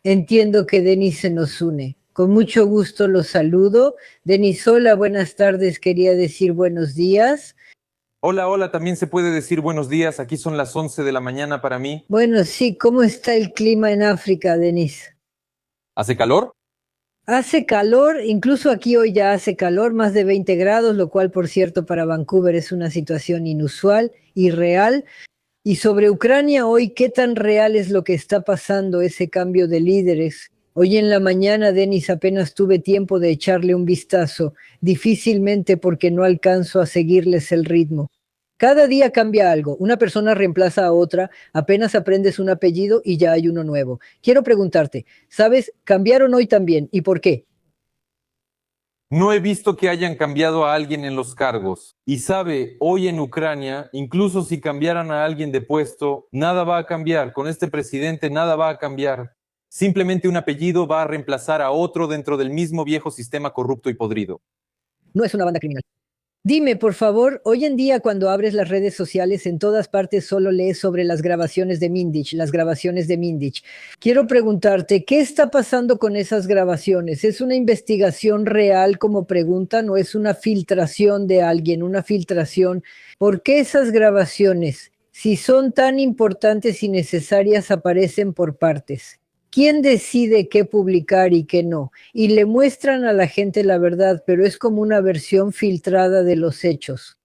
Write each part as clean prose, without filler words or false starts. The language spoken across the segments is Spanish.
Entiendo que Denis se nos une. Con mucho gusto los saludo. Denis, hola, buenas tardes, quería decir buenos días. Hola, hola, también se puede decir buenos días. Aquí son las 11 de la mañana para mí. Bueno, sí, ¿cómo está el clima en África, Denis? ¿Hace calor? Hace calor, incluso aquí hoy ya hace calor, más de 20 grados, lo cual, por cierto, para Vancouver es una situación inusual y real. Y sobre Ucrania hoy, ¿qué tan real es lo que está pasando, ese cambio de líderes? Hoy en la mañana, Denis, apenas tuve tiempo de echarle un vistazo, difícilmente porque no alcanzo a seguirles el ritmo. Cada día cambia algo, una persona reemplaza a otra, apenas aprendes un apellido y ya hay uno nuevo. Quiero preguntarte, ¿sabes? Cambiaron hoy también, ¿y por qué? No he visto que hayan cambiado a alguien en los cargos. Y sabe, hoy en Ucrania, incluso si cambiaran a alguien de puesto, nada va a cambiar. Con este presidente nada va a cambiar. Simplemente un apellido va a reemplazar a otro dentro del mismo viejo sistema corrupto y podrido. No es una banda criminal. Dime, por favor, hoy en día cuando abres las redes sociales en todas partes solo lees sobre las grabaciones de Mindich, las grabaciones de Mindich. Quiero preguntarte, ¿qué está pasando con esas grabaciones? ¿Es una investigación real como preguntan o es una filtración de alguien, una filtración? ¿Por qué esas grabaciones, si son tan importantes y necesarias, aparecen por partes? ¿Quién decide qué publicar y qué no? Y le muestran a la gente la verdad, pero es como una versión filtrada de los hechos.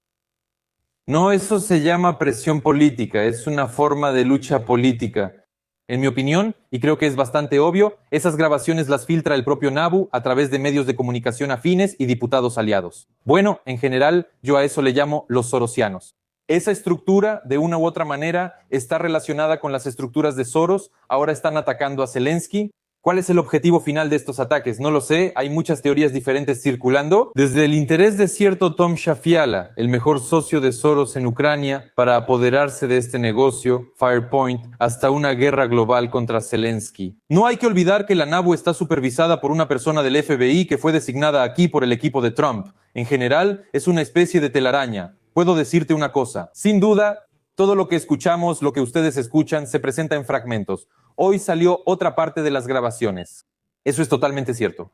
No, eso se llama presión política, es una forma de lucha política. En mi opinión, y creo que es bastante obvio, esas grabaciones las filtra el propio Nabu a través de medios de comunicación afines y diputados aliados. Bueno, en general, yo a eso le llamo los sorosianos. Esa estructura, de una u otra manera, está relacionada con las estructuras de Soros. Ahora están atacando a Zelensky. ¿Cuál es el objetivo final de estos ataques? No lo sé, hay muchas teorías diferentes circulando. Desde el interés de cierto Tom Shafiala, el mejor socio de Soros en Ucrania, para apoderarse de este negocio, Firepoint, hasta una guerra global contra Zelensky. No hay que olvidar que la NABU está supervisada por una persona del FBI que fue designada aquí por el equipo de Trump. En general, es una especie de telaraña. Puedo decirte una cosa, sin duda, todo lo que escuchamos, lo que ustedes escuchan, se presenta en fragmentos. Hoy salió otra parte de las grabaciones. Eso es totalmente cierto.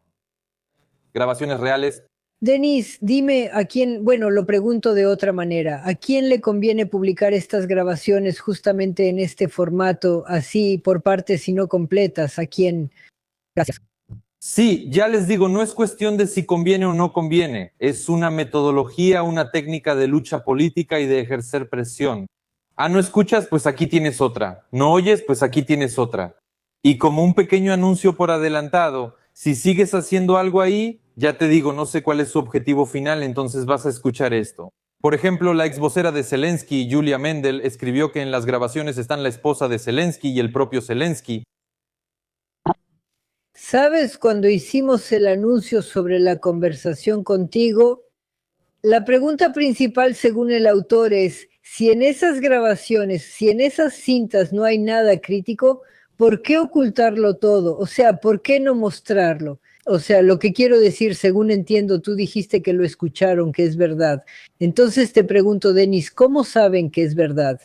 Grabaciones reales. Denise, dime a quién, bueno, lo pregunto de otra manera, ¿a quién le conviene publicar estas grabaciones justamente en este formato, así por partes y no completas? ¿A quién? Gracias. Sí, ya les digo, no es cuestión de si conviene o no conviene. Es una metodología, una técnica de lucha política y de ejercer presión. Ah, ¿no escuchas? Pues aquí tienes otra. ¿No oyes? Pues aquí tienes otra. Y como un pequeño anuncio por adelantado, si sigues haciendo algo ahí, ya te digo, no sé cuál es su objetivo final, entonces vas a escuchar esto. Por ejemplo, la ex vocera de Zelensky, Julia Mendel, escribió que en las grabaciones están la esposa de Zelensky y el propio Zelensky. ¿Sabes cuando hicimos el anuncio sobre la conversación contigo? La pregunta principal, según el autor, es, si en esas grabaciones, si en esas cintas no hay nada crítico, ¿por qué ocultarlo todo? O sea, ¿por qué no mostrarlo? O sea, lo que quiero decir, según entiendo, tú dijiste que lo escucharon, que es verdad. Entonces te pregunto, Denis, ¿cómo saben que es verdad?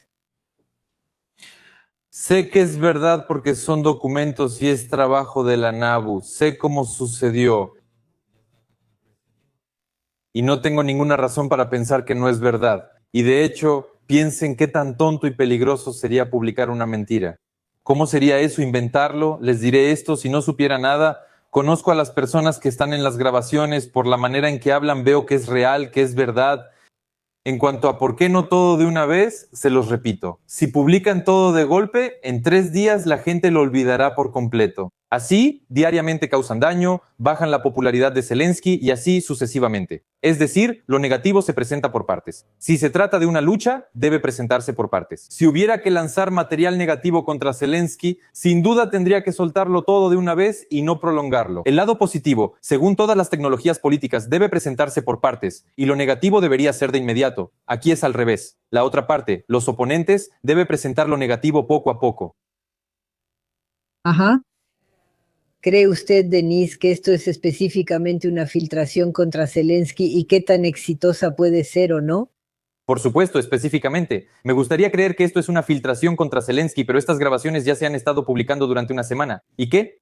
Sé que es verdad porque son documentos y es trabajo de la NABU. Sé cómo sucedió y no tengo ninguna razón para pensar que no es verdad. Y de hecho, piensen qué tan tonto y peligroso sería publicar una mentira. ¿Cómo sería eso, inventarlo? Les diré esto, si no supiera nada, conozco a las personas que están en las grabaciones, por la manera en que hablan veo que es real, que es verdad. En cuanto a por qué no todo de una vez, se los repito. Si publican todo de golpe, en 3 días la gente lo olvidará por completo. Así, diariamente causan daño, bajan la popularidad de Zelensky y así sucesivamente. Es decir, lo negativo se presenta por partes. Si se trata de una lucha, debe presentarse por partes. Si hubiera que lanzar material negativo contra Zelensky, sin duda tendría que soltarlo todo de una vez y no prolongarlo. El lado positivo, según todas las tecnologías políticas, debe presentarse por partes y lo negativo debería ser de inmediato. Aquí es al revés. La otra parte, los oponentes, debe presentar lo negativo poco a poco. Ajá. ¿Cree usted, Denise, que esto es específicamente una filtración contra Zelensky y qué tan exitosa puede ser o no? Por supuesto, específicamente. Me gustaría creer que esto es una filtración contra Zelensky, pero estas grabaciones ya se han estado publicando durante una semana. ¿Y qué?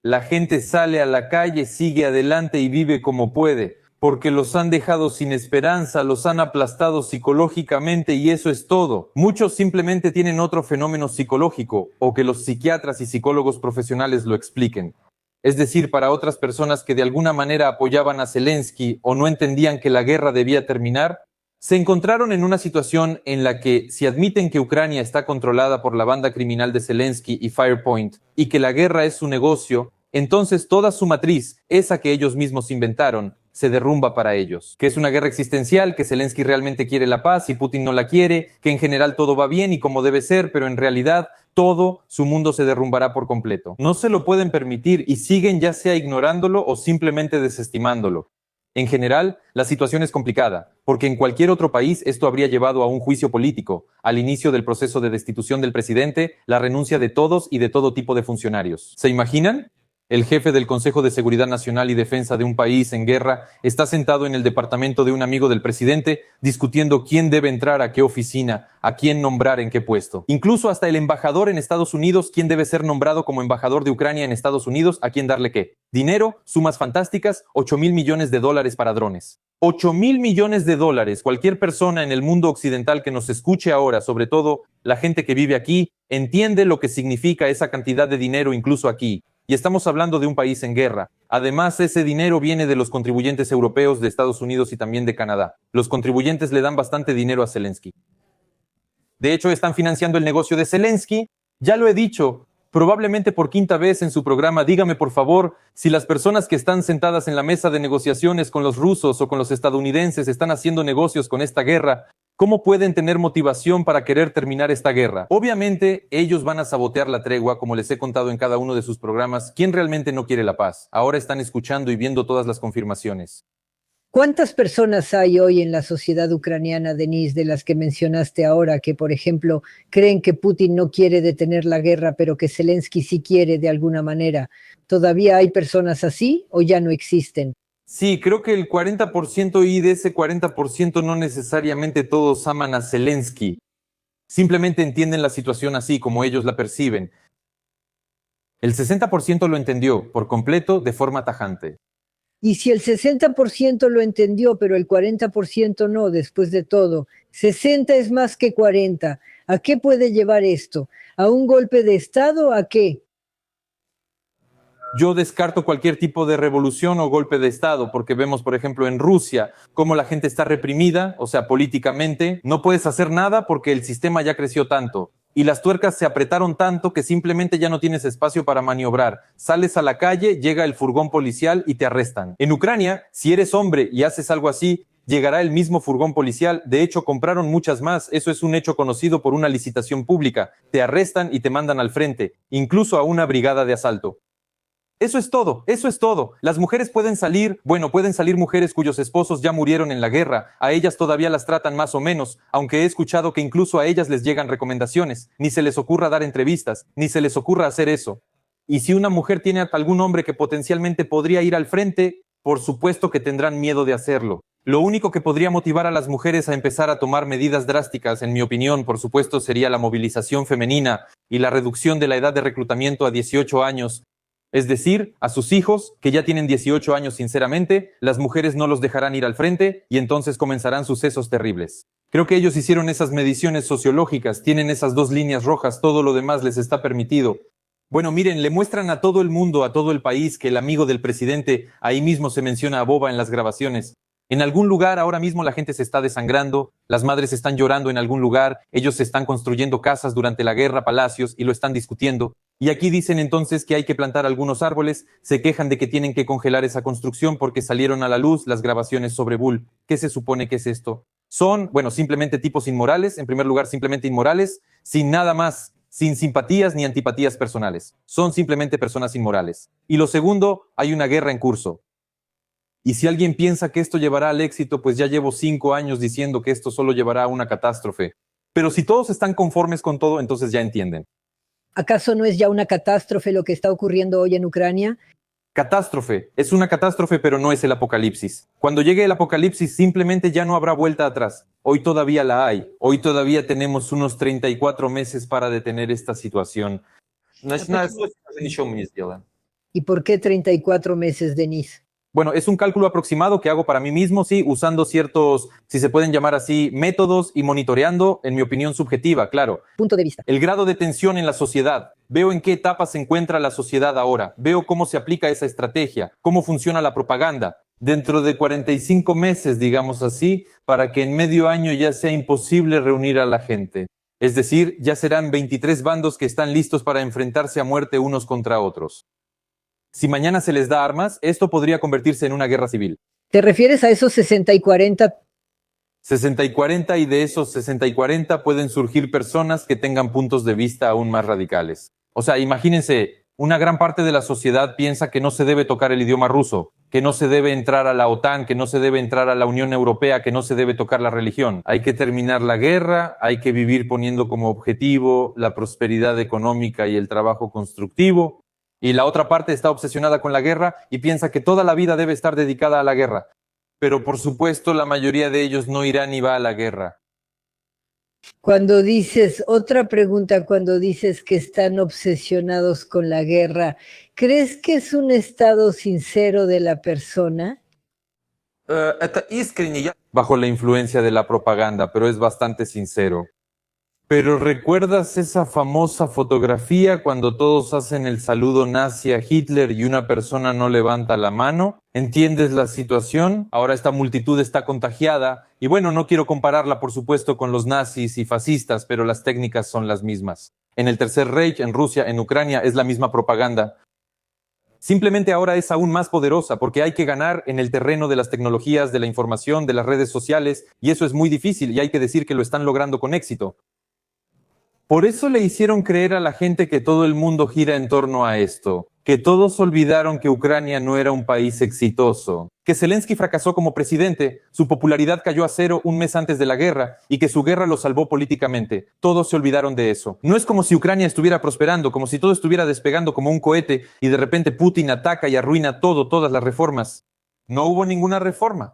La gente sale a la calle, sigue adelante y vive como puede, porque los han dejado sin esperanza, los han aplastado psicológicamente y eso es todo. Muchos simplemente tienen otro fenómeno psicológico o que los psiquiatras y psicólogos profesionales lo expliquen. Es decir, para otras personas que de alguna manera apoyaban a Zelensky o no entendían que la guerra debía terminar, se encontraron en una situación en la que, si admiten que Ucrania está controlada por la banda criminal de Zelensky y Firepoint y que la guerra es su negocio, entonces toda su matriz, esa que ellos mismos inventaron, se derrumba para ellos. Que es una guerra existencial, que Zelensky realmente quiere la paz y Putin no la quiere, que en general todo va bien y como debe ser, pero en realidad todo su mundo se derrumbará por completo. No se lo pueden permitir y siguen ya sea ignorándolo o simplemente desestimándolo. En general, la situación es complicada, porque en cualquier otro país esto habría llevado a un juicio político, al inicio del proceso de destitución del presidente, la renuncia de todos y de todo tipo de funcionarios. ¿Se imaginan? El jefe del Consejo de Seguridad Nacional y Defensa de un país en guerra está sentado en el departamento de un amigo del presidente discutiendo quién debe entrar a qué oficina, a quién nombrar en qué puesto. Incluso hasta el embajador en Estados Unidos, quién debe ser nombrado como embajador de Ucrania en Estados Unidos, a quién darle qué. Dinero, sumas fantásticas, $8,000 millones para drones. $8,000 millones. Cualquier persona en el mundo occidental que nos escuche ahora, sobre todo la gente que vive aquí, entiende lo que significa esa cantidad de dinero incluso aquí. Y estamos hablando de un país en guerra. Además, ese dinero viene de los contribuyentes europeos, de Estados Unidos y también de Canadá. Los contribuyentes le dan bastante dinero a Zelensky. De hecho, están financiando el negocio de Zelensky. Ya lo he dicho, probablemente por quinta vez en su programa. Dígame, por favor, si las personas que están sentadas en la mesa de negociaciones con los rusos o con los estadounidenses están haciendo negocios con esta guerra, ¿cómo pueden tener motivación para querer terminar esta guerra? Obviamente, ellos van a sabotear la tregua, como les he contado en cada uno de sus programas. ¿Quién realmente no quiere la paz? Ahora están escuchando y viendo todas las confirmaciones. ¿Cuántas personas hay hoy en la sociedad ucraniana, Denise, de las que mencionaste ahora, que, por ejemplo, creen que Putin no quiere detener la guerra, pero que Zelensky sí quiere de alguna manera? ¿Todavía hay personas así o ya no existen? Sí, creo que el 40% y de ese 40% no necesariamente todos aman a Zelensky. Simplemente entienden la situación así como ellos la perciben. El 60% lo entendió por completo de forma tajante. Y si el 60% lo entendió, pero el 40% no, después de todo, 60 es más que 40. ¿A qué puede llevar esto? ¿A un golpe de Estado? ¿A qué? Yo descarto cualquier tipo de revolución o golpe de Estado, porque vemos, por ejemplo, en Rusia, cómo la gente está reprimida, o sea, políticamente. No puedes hacer nada porque el sistema ya creció tanto. Y las tuercas se apretaron tanto que simplemente ya no tienes espacio para maniobrar. Sales a la calle, llega el furgón policial y te arrestan. En Ucrania, si eres hombre y haces algo así, llegará el mismo furgón policial. De hecho, compraron muchas más. Eso es un hecho conocido por una licitación pública. Te arrestan y te mandan al frente, incluso a una brigada de asalto. Eso es todo, eso es todo. Las mujeres pueden salir, pueden salir mujeres cuyos esposos ya murieron en la guerra. A ellas todavía las tratan más o menos, aunque he escuchado que incluso a ellas les llegan recomendaciones. Ni se les ocurra dar entrevistas, ni se les ocurra hacer eso. Y si una mujer tiene a algún hombre que potencialmente podría ir al frente, por supuesto que tendrán miedo de hacerlo. Lo único que podría motivar a las mujeres a empezar a tomar medidas drásticas, en mi opinión, por supuesto, sería la movilización femenina y la reducción de la edad de reclutamiento a 18 años. Es decir, a sus hijos, que ya tienen 18 años sinceramente, las mujeres no los dejarán ir al frente y entonces comenzarán sucesos terribles. Creo que ellos hicieron esas mediciones sociológicas, tienen esas dos líneas rojas, todo lo demás les está permitido. Bueno, miren, le muestran a todo el mundo, a todo el país, que el amigo del presidente, ahí mismo se menciona a Boba en las grabaciones. En algún lugar ahora mismo la gente se está desangrando, las madres están llorando en algún lugar, ellos se están construyendo casas durante la guerra, palacios, y lo están discutiendo. Y aquí dicen entonces que hay que plantar algunos árboles, se quejan de que tienen que congelar esa construcción porque salieron a la luz las grabaciones sobre Bull. ¿Qué se supone que es esto? Son, simplemente tipos inmorales, en primer lugar simplemente inmorales, sin nada más, sin simpatías ni antipatías personales. Son simplemente personas inmorales. Y lo segundo, hay una guerra en curso. Y si alguien piensa que esto llevará al éxito, pues ya llevo 5 años diciendo que esto solo llevará a una catástrofe. Pero si todos están conformes con todo, entonces ya entienden. ¿Acaso no es ya una catástrofe lo que está ocurriendo hoy en Ucrania? Catástrofe. Es una catástrofe, pero no es el apocalipsis. Cuando llegue el apocalipsis, simplemente ya no habrá vuelta atrás. Hoy todavía la hay. Hoy todavía tenemos unos 34 meses para detener esta situación. ¿Y por qué 34 meses, Denise? Bueno, es un cálculo aproximado que hago para mí mismo, sí, usando ciertos, si se pueden llamar así, métodos y monitoreando, en mi opinión subjetiva, claro. Punto de vista. El grado de tensión en la sociedad. Veo en qué etapa se encuentra la sociedad ahora. Veo cómo se aplica esa estrategia, cómo funciona la propaganda. Dentro de 45 meses, digamos así, para que en medio año ya sea imposible reunir a la gente. Es decir, ya serán 23 bandos que están listos para enfrentarse a muerte unos contra otros. Si mañana se les da armas, esto podría convertirse en una guerra civil. ¿Te refieres a esos 60 y 40? 60 y 40, y de esos 60 y 40 pueden surgir personas que tengan puntos de vista aún más radicales. O sea, imagínense, una gran parte de la sociedad piensa que no se debe tocar el idioma ruso, que no se debe entrar a la OTAN, que no se debe entrar a la Unión Europea, que no se debe tocar la religión. Hay que terminar la guerra, hay que vivir poniendo como objetivo la prosperidad económica y el trabajo constructivo. Y la otra parte está obsesionada con la guerra y piensa que toda la vida debe estar dedicada a la guerra. Pero por supuesto la mayoría de ellos no irá ni va a la guerra. Cuando dices, otra pregunta, cuando dices que están obsesionados con la guerra, ¿crees que es un estado sincero de la persona? Bajo la influencia de la propaganda, pero es bastante sincero. Pero ¿recuerdas esa famosa fotografía cuando todos hacen el saludo nazi a Hitler y una persona no levanta la mano? ¿Entiendes la situación? Ahora esta multitud está contagiada y bueno, no quiero compararla por supuesto con los nazis y fascistas, pero las técnicas son las mismas. En el Tercer Reich, en Rusia, en Ucrania es la misma propaganda. Simplemente ahora es aún más poderosa porque hay que ganar en el terreno de las tecnologías, de la información, de las redes sociales, y eso es muy difícil y hay que decir que lo están logrando con éxito. Por eso le hicieron creer a la gente que todo el mundo gira en torno a esto, que todos olvidaron que Ucrania no era un país exitoso, que Zelensky fracasó como presidente, su popularidad cayó a cero un mes antes de la guerra y que su guerra lo salvó políticamente. Todos se olvidaron de eso. No es como si Ucrania estuviera prosperando, como si todo estuviera despegando como un cohete y de repente Putin ataca y arruina todo, todas las reformas. No hubo ninguna reforma.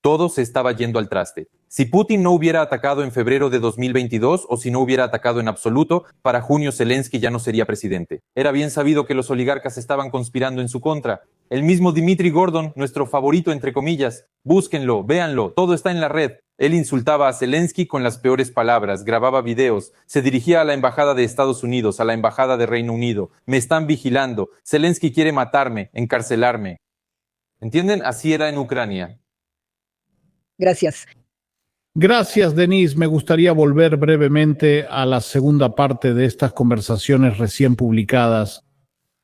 Todo se estaba yendo al traste. Si Putin no hubiera atacado en febrero de 2022 o si no hubiera atacado en absoluto, para junio Zelensky ya no sería presidente. Era bien sabido que los oligarcas estaban conspirando en su contra. El mismo Dmitry Gordon, nuestro favorito entre comillas, búsquenlo, véanlo, todo está en la red. Él insultaba a Zelensky con las peores palabras, grababa videos, se dirigía a la embajada de Estados Unidos, a la embajada de Reino Unido. Me están vigilando, Zelensky quiere matarme, encarcelarme. ¿Entienden? Así era en Ucrania. Gracias. Gracias, Denise. Me gustaría volver brevemente a la segunda parte de estas conversaciones recién publicadas.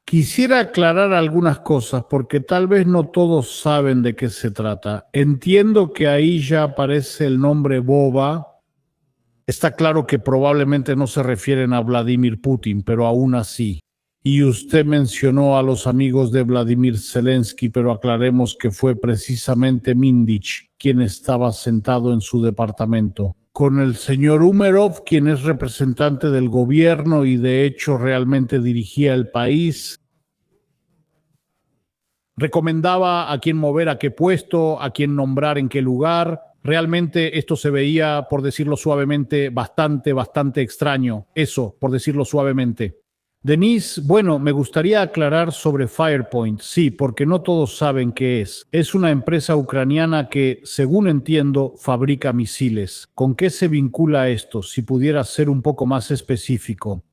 Quisiera aclarar algunas cosas porque tal vez no todos saben de qué se trata. Entiendo que ahí ya aparece el nombre Boba. Está claro que probablemente no se refieren a Vladimir Putin, pero aún así. Y usted mencionó a los amigos de Vladimir Zelensky, pero aclaremos que fue precisamente Mindich quien estaba sentado en su departamento, con el señor Umerov, quien es representante del gobierno y de hecho realmente dirigía el país. Recomendaba a quién mover a qué puesto, a quién nombrar en qué lugar. Realmente esto se veía, por decirlo suavemente, bastante extraño. Eso, por decirlo suavemente. Denise, bueno, me gustaría aclarar sobre Firepoint, sí, porque no todos saben qué es. Es una empresa ucraniana que, según entiendo, fabrica misiles. ¿Con qué se vincula esto? Si pudiera ser un poco más específico.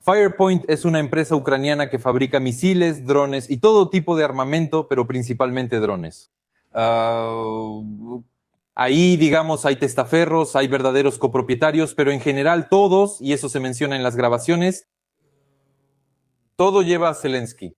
Firepoint es una empresa ucraniana que fabrica misiles, drones y todo tipo de armamento, pero principalmente drones. Ahí, digamos, hay testaferros, hay verdaderos copropietarios, pero en general todos, y eso se menciona en las grabaciones, todo lleva a Zelensky.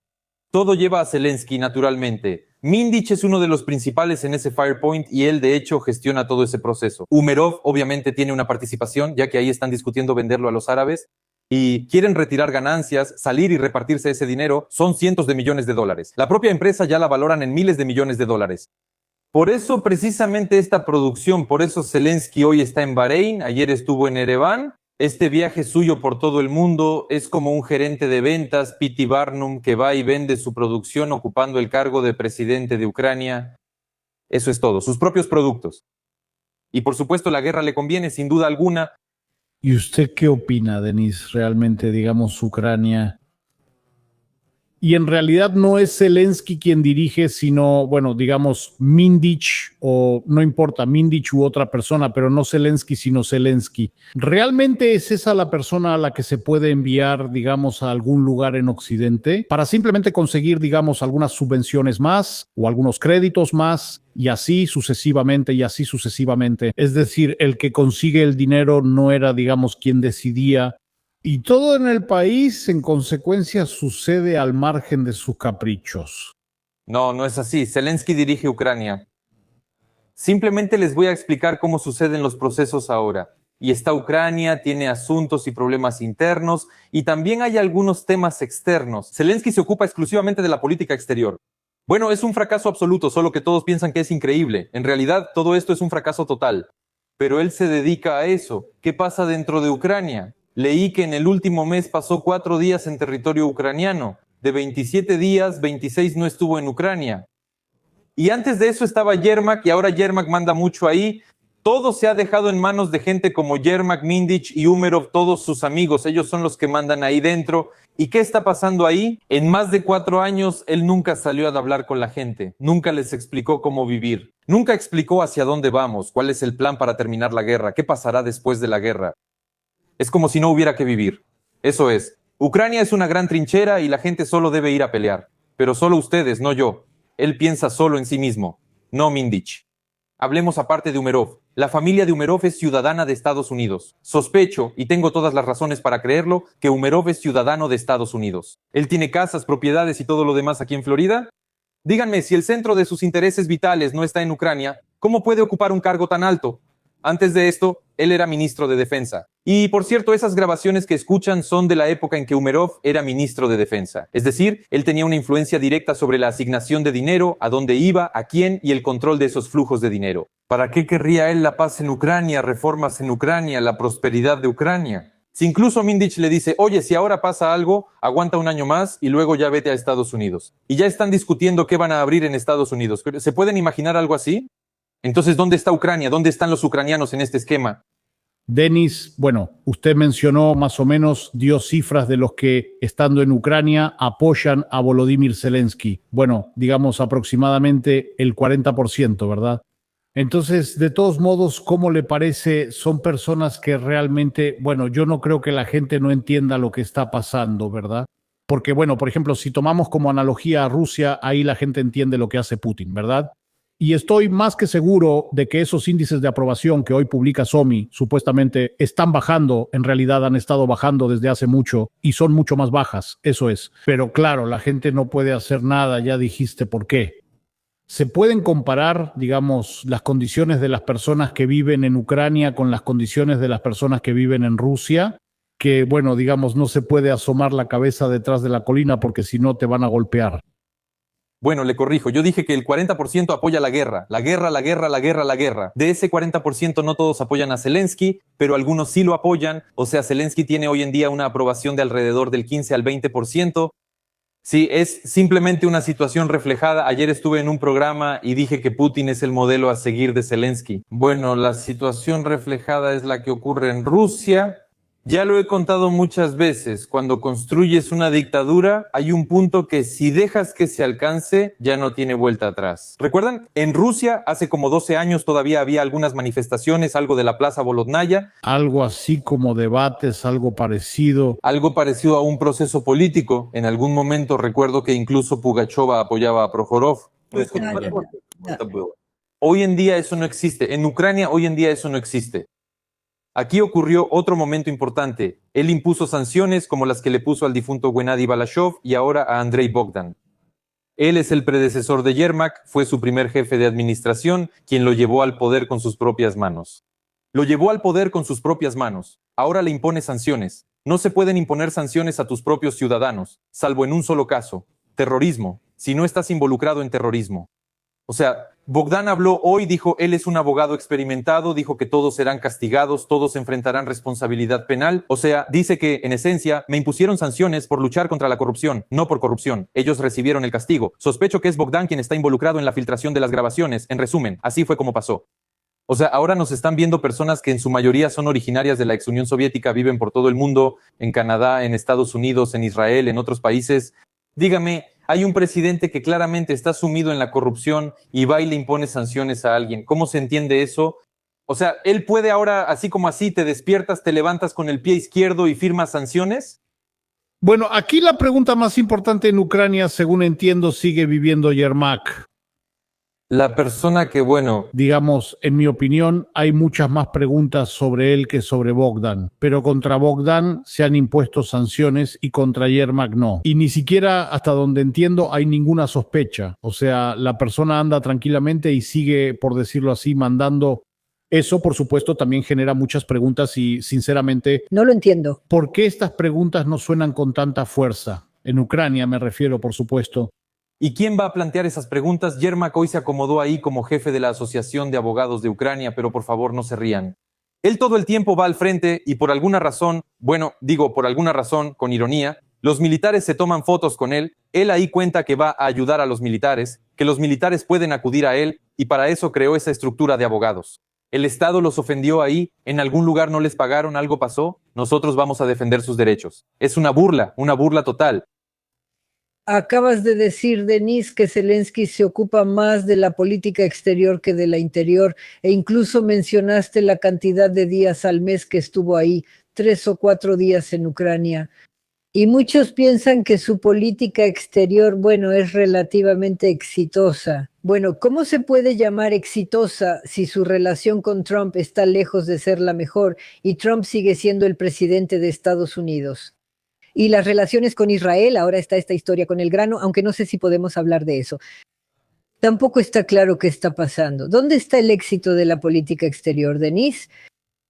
Todo lleva a Zelensky, naturalmente. Mindich es uno de los principales en ese Firepoint y él, de hecho, gestiona todo ese proceso. Umerov, obviamente, tiene una participación, ya que ahí están discutiendo venderlo a los árabes y quieren retirar ganancias, salir y repartirse ese dinero. Son cientos de millones de dólares. La propia empresa ya la valoran en miles de millones de dólares. Por eso, precisamente esta producción, por eso Zelensky hoy está en Bahrein, ayer estuvo en Ereván. Este viaje suyo por todo el mundo es como un gerente de ventas, P.T. Barnum, que va y vende su producción ocupando el cargo de presidente de Ucrania. Eso es todo, sus propios productos. Y por supuesto la guerra le conviene, sin duda alguna. ¿Y usted qué opina, Denise? Realmente, digamos, Ucrania Y en realidad no es Zelensky quien dirige, sino, bueno, digamos, Mindich, o no importa, Mindich u otra persona, pero no Zelensky, sino Zelensky. ¿Realmente es esa la persona a la que se puede enviar, digamos, a algún lugar en Occidente para simplemente conseguir, digamos, algunas subvenciones más o algunos créditos más? Y así sucesivamente, y así sucesivamente. Es decir, el que consigue el dinero no era, digamos, quien decidía. Y todo en el país, en consecuencia, sucede al margen de sus caprichos. No, no es así. Zelensky dirige Ucrania. Simplemente les voy a explicar cómo suceden los procesos ahora. Y está Ucrania, tiene asuntos y problemas internos, y también hay algunos temas externos. Zelensky se ocupa exclusivamente de la política exterior. Bueno, es un fracaso absoluto, solo que todos piensan que es increíble. En realidad, todo esto es un fracaso total. Pero él se dedica a eso. ¿Qué pasa dentro de Ucrania? Leí que en el último mes pasó 4 días en territorio ucraniano. De 27 días, 26 no estuvo en Ucrania. Y antes de eso estaba Yermak, y ahora Yermak manda mucho ahí. Todo se ha dejado en manos de gente como Yermak, Mindich y Umerov, todos sus amigos. Ellos son los que mandan ahí dentro. ¿Y qué está pasando ahí? En más de 4 años, él nunca salió a hablar con la gente. Nunca les explicó cómo vivir. Nunca explicó hacia dónde vamos, cuál es el plan para terminar la guerra, qué pasará después de la guerra. Es como si no hubiera que vivir. Eso es. Ucrania es una gran trinchera y la gente solo debe ir a pelear. Pero solo ustedes, no yo. Él piensa solo en sí mismo, no Mindich. Hablemos aparte de Umerov. La familia de Umerov es ciudadana de Estados Unidos. Sospecho, y tengo todas las razones para creerlo, que Umerov es ciudadano de Estados Unidos. Él tiene casas, propiedades y todo lo demás aquí en Florida. Díganme, si el centro de sus intereses vitales no está en Ucrania, ¿cómo puede ocupar un cargo tan alto? Antes de esto, él era ministro de Defensa. Y, por cierto, esas grabaciones que escuchan son de la época en que Umerov era ministro de Defensa. Es decir, él tenía una influencia directa sobre la asignación de dinero, a dónde iba, a quién y el control de esos flujos de dinero. ¿Para qué querría él la paz en Ucrania, reformas en Ucrania, la prosperidad de Ucrania? Si incluso Mindich le dice, oye, si ahora pasa algo, aguanta un año más y luego ya vete a Estados Unidos. Y ya están discutiendo qué van a abrir en Estados Unidos. ¿Se pueden imaginar algo así? Entonces, ¿dónde está Ucrania? ¿Dónde están los ucranianos en este esquema? Denis, bueno, usted mencionó más o menos, dio cifras de los que, estando en Ucrania, apoyan a Volodymyr Zelensky. Bueno, digamos aproximadamente el 40%, ¿verdad? Entonces, de todos modos, ¿cómo le parece? Son personas que realmente, bueno, yo no creo que la gente no entienda lo que está pasando, ¿verdad? Porque, bueno, por ejemplo, si tomamos como analogía a Rusia, ahí la gente entiende lo que hace Putin, ¿verdad? Y estoy más que seguro de que esos índices de aprobación que hoy publica SOMI supuestamente están bajando, en realidad han estado bajando desde hace mucho y son mucho más bajas, eso es. Pero claro, la gente no puede hacer nada, ya dijiste por qué. ¿Se pueden comparar, digamos, las condiciones de las personas que viven en Ucrania con las condiciones de las personas que viven en Rusia? Que, bueno, digamos, no se puede asomar la cabeza detrás de la colina porque si no te van a golpear. Bueno, le corrijo, yo dije que el 40% apoya la guerra. La guerra, la guerra, la guerra, la guerra. De ese 40% no todos apoyan a Zelensky, pero algunos sí lo apoyan. O sea, Zelensky tiene hoy en día una aprobación de alrededor del 15 al 20%. Sí, es simplemente una situación reflejada. Ayer estuve en un programa y dije que Putin es el modelo a seguir de Zelensky. Bueno, la situación reflejada es la que ocurre en Rusia. Ya lo he contado muchas veces, cuando construyes una dictadura hay un punto que si dejas que se alcance ya no tiene vuelta atrás. ¿Recuerdan? En Rusia hace como 12 años todavía había algunas manifestaciones, algo de la Plaza Bolotnaya. Algo así como debates, algo parecido. Algo parecido a un proceso político. En algún momento recuerdo que incluso Pugacheva apoyaba a Prokhorov. Hoy en día eso no existe. En Ucrania hoy en día eso no existe. Aquí ocurrió otro momento importante. Él impuso sanciones como las que le puso al difunto Gennady Balashov y ahora a Andrei Bogdan. Él es el predecesor de Yermak, fue su primer jefe de administración, quien lo llevó al poder con sus propias manos. Lo llevó al poder con sus propias manos. Ahora le impone sanciones. No se pueden imponer sanciones a tus propios ciudadanos, salvo en un solo caso: terrorismo, si no estás involucrado en terrorismo. O sea, Bogdan habló hoy, dijo, él es un abogado experimentado, dijo que todos serán castigados, todos enfrentarán responsabilidad penal. O sea, dice que, en esencia, me impusieron sanciones por luchar contra la corrupción, no por corrupción. Ellos recibieron el castigo. Sospecho que es Bogdan quien está involucrado en la filtración de las grabaciones. En resumen, así fue como pasó. O sea, ahora nos están viendo personas que en su mayoría son originarias de la ex Unión Soviética, viven por todo el mundo, en Canadá, en Estados Unidos, en Israel, en otros países. Dígame, hay un presidente que claramente está sumido en la corrupción y va y le impone sanciones a alguien. ¿Cómo se entiende eso? O sea, él puede ahora, así como así, te despiertas, te levantas con el pie izquierdo y firmas sanciones. Bueno, aquí la pregunta más importante en Ucrania, según entiendo, sigue viviendo Yermak. La persona que, bueno, Digamos, en mi opinión, hay muchas más preguntas sobre él que sobre Bogdan, pero contra Bogdan se han impuesto sanciones y contra Yermak no. Y ni siquiera, hasta donde entiendo, hay ninguna sospecha. O sea, la persona anda tranquilamente y sigue, por decirlo así, mandando. Eso, por supuesto, también genera muchas preguntas y, sinceramente, No lo entiendo. ¿por qué estas preguntas no suenan con tanta fuerza? En Ucrania me refiero, por supuesto. ¿y quién va a plantear esas preguntas? Yermak hoy se acomodó ahí como jefe de la Asociación de Abogados de Ucrania, pero por favor no se rían. Él todo el tiempo va al frente y por alguna razón, bueno, digo por alguna razón, con ironía, los militares se toman fotos con él, él ahí cuenta que va a ayudar a los militares, que los militares pueden acudir a él y para eso creó esa estructura de abogados. El Estado los ofendió ahí, en algún lugar no les pagaron, algo pasó, nosotros vamos a defender sus derechos. Es una burla total. Acabas de decir, Denise, que Zelensky se ocupa más de la política exterior que de la interior, e incluso mencionaste la cantidad de días al mes que estuvo ahí, 3 o 4 días en Ucrania. Y muchos piensan que su política exterior, bueno, es relativamente exitosa. Bueno, ¿cómo se puede llamar exitosa si su relación con Trump está lejos de ser la mejor y Trump sigue siendo el presidente de Estados Unidos? Y las relaciones con Israel, ahora está esta historia con el grano, aunque no sé si podemos hablar de eso. Tampoco está claro qué está pasando. ¿Dónde está el éxito de la política exterior, Denise?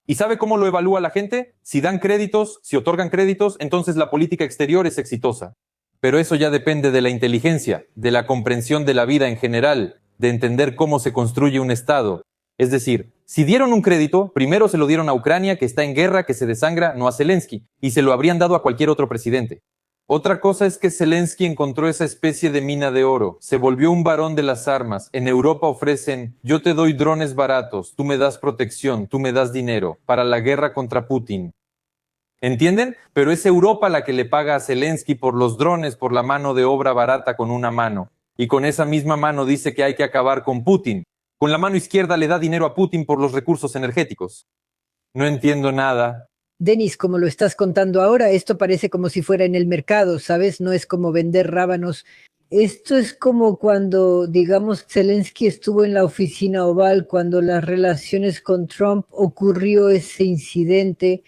¿Y sabe cómo lo evalúa la gente? Si dan créditos, si otorgan créditos, entonces la política exterior es exitosa. Pero eso ya depende de la inteligencia, de la comprensión de la vida en general, de entender cómo se construye un Estado. Es decir, si dieron un crédito, primero se lo dieron a Ucrania, que está en guerra, que se desangra, no a Zelensky, y se lo habrían dado a cualquier otro presidente. Otra cosa es que Zelensky encontró esa especie de mina de oro, se volvió un varón de las armas. En Europa ofrecen, yo te doy drones baratos, tú me das protección, tú me das dinero, para la guerra contra Putin. ¿Entienden? Pero es Europa la que le paga a Zelensky por los drones, por la mano de obra barata con una mano. Y con esa misma mano dice que hay que acabar con Putin. Con la mano izquierda le da dinero a Putin por los recursos energéticos. No entiendo nada. Denis, como lo estás contando ahora, esto parece como si fuera en el mercado, ¿sabes? No es como vender rábanos. Esto es como cuando, digamos, Zelensky estuvo en la oficina oval, cuando las relaciones con Trump ocurrió ese incidente.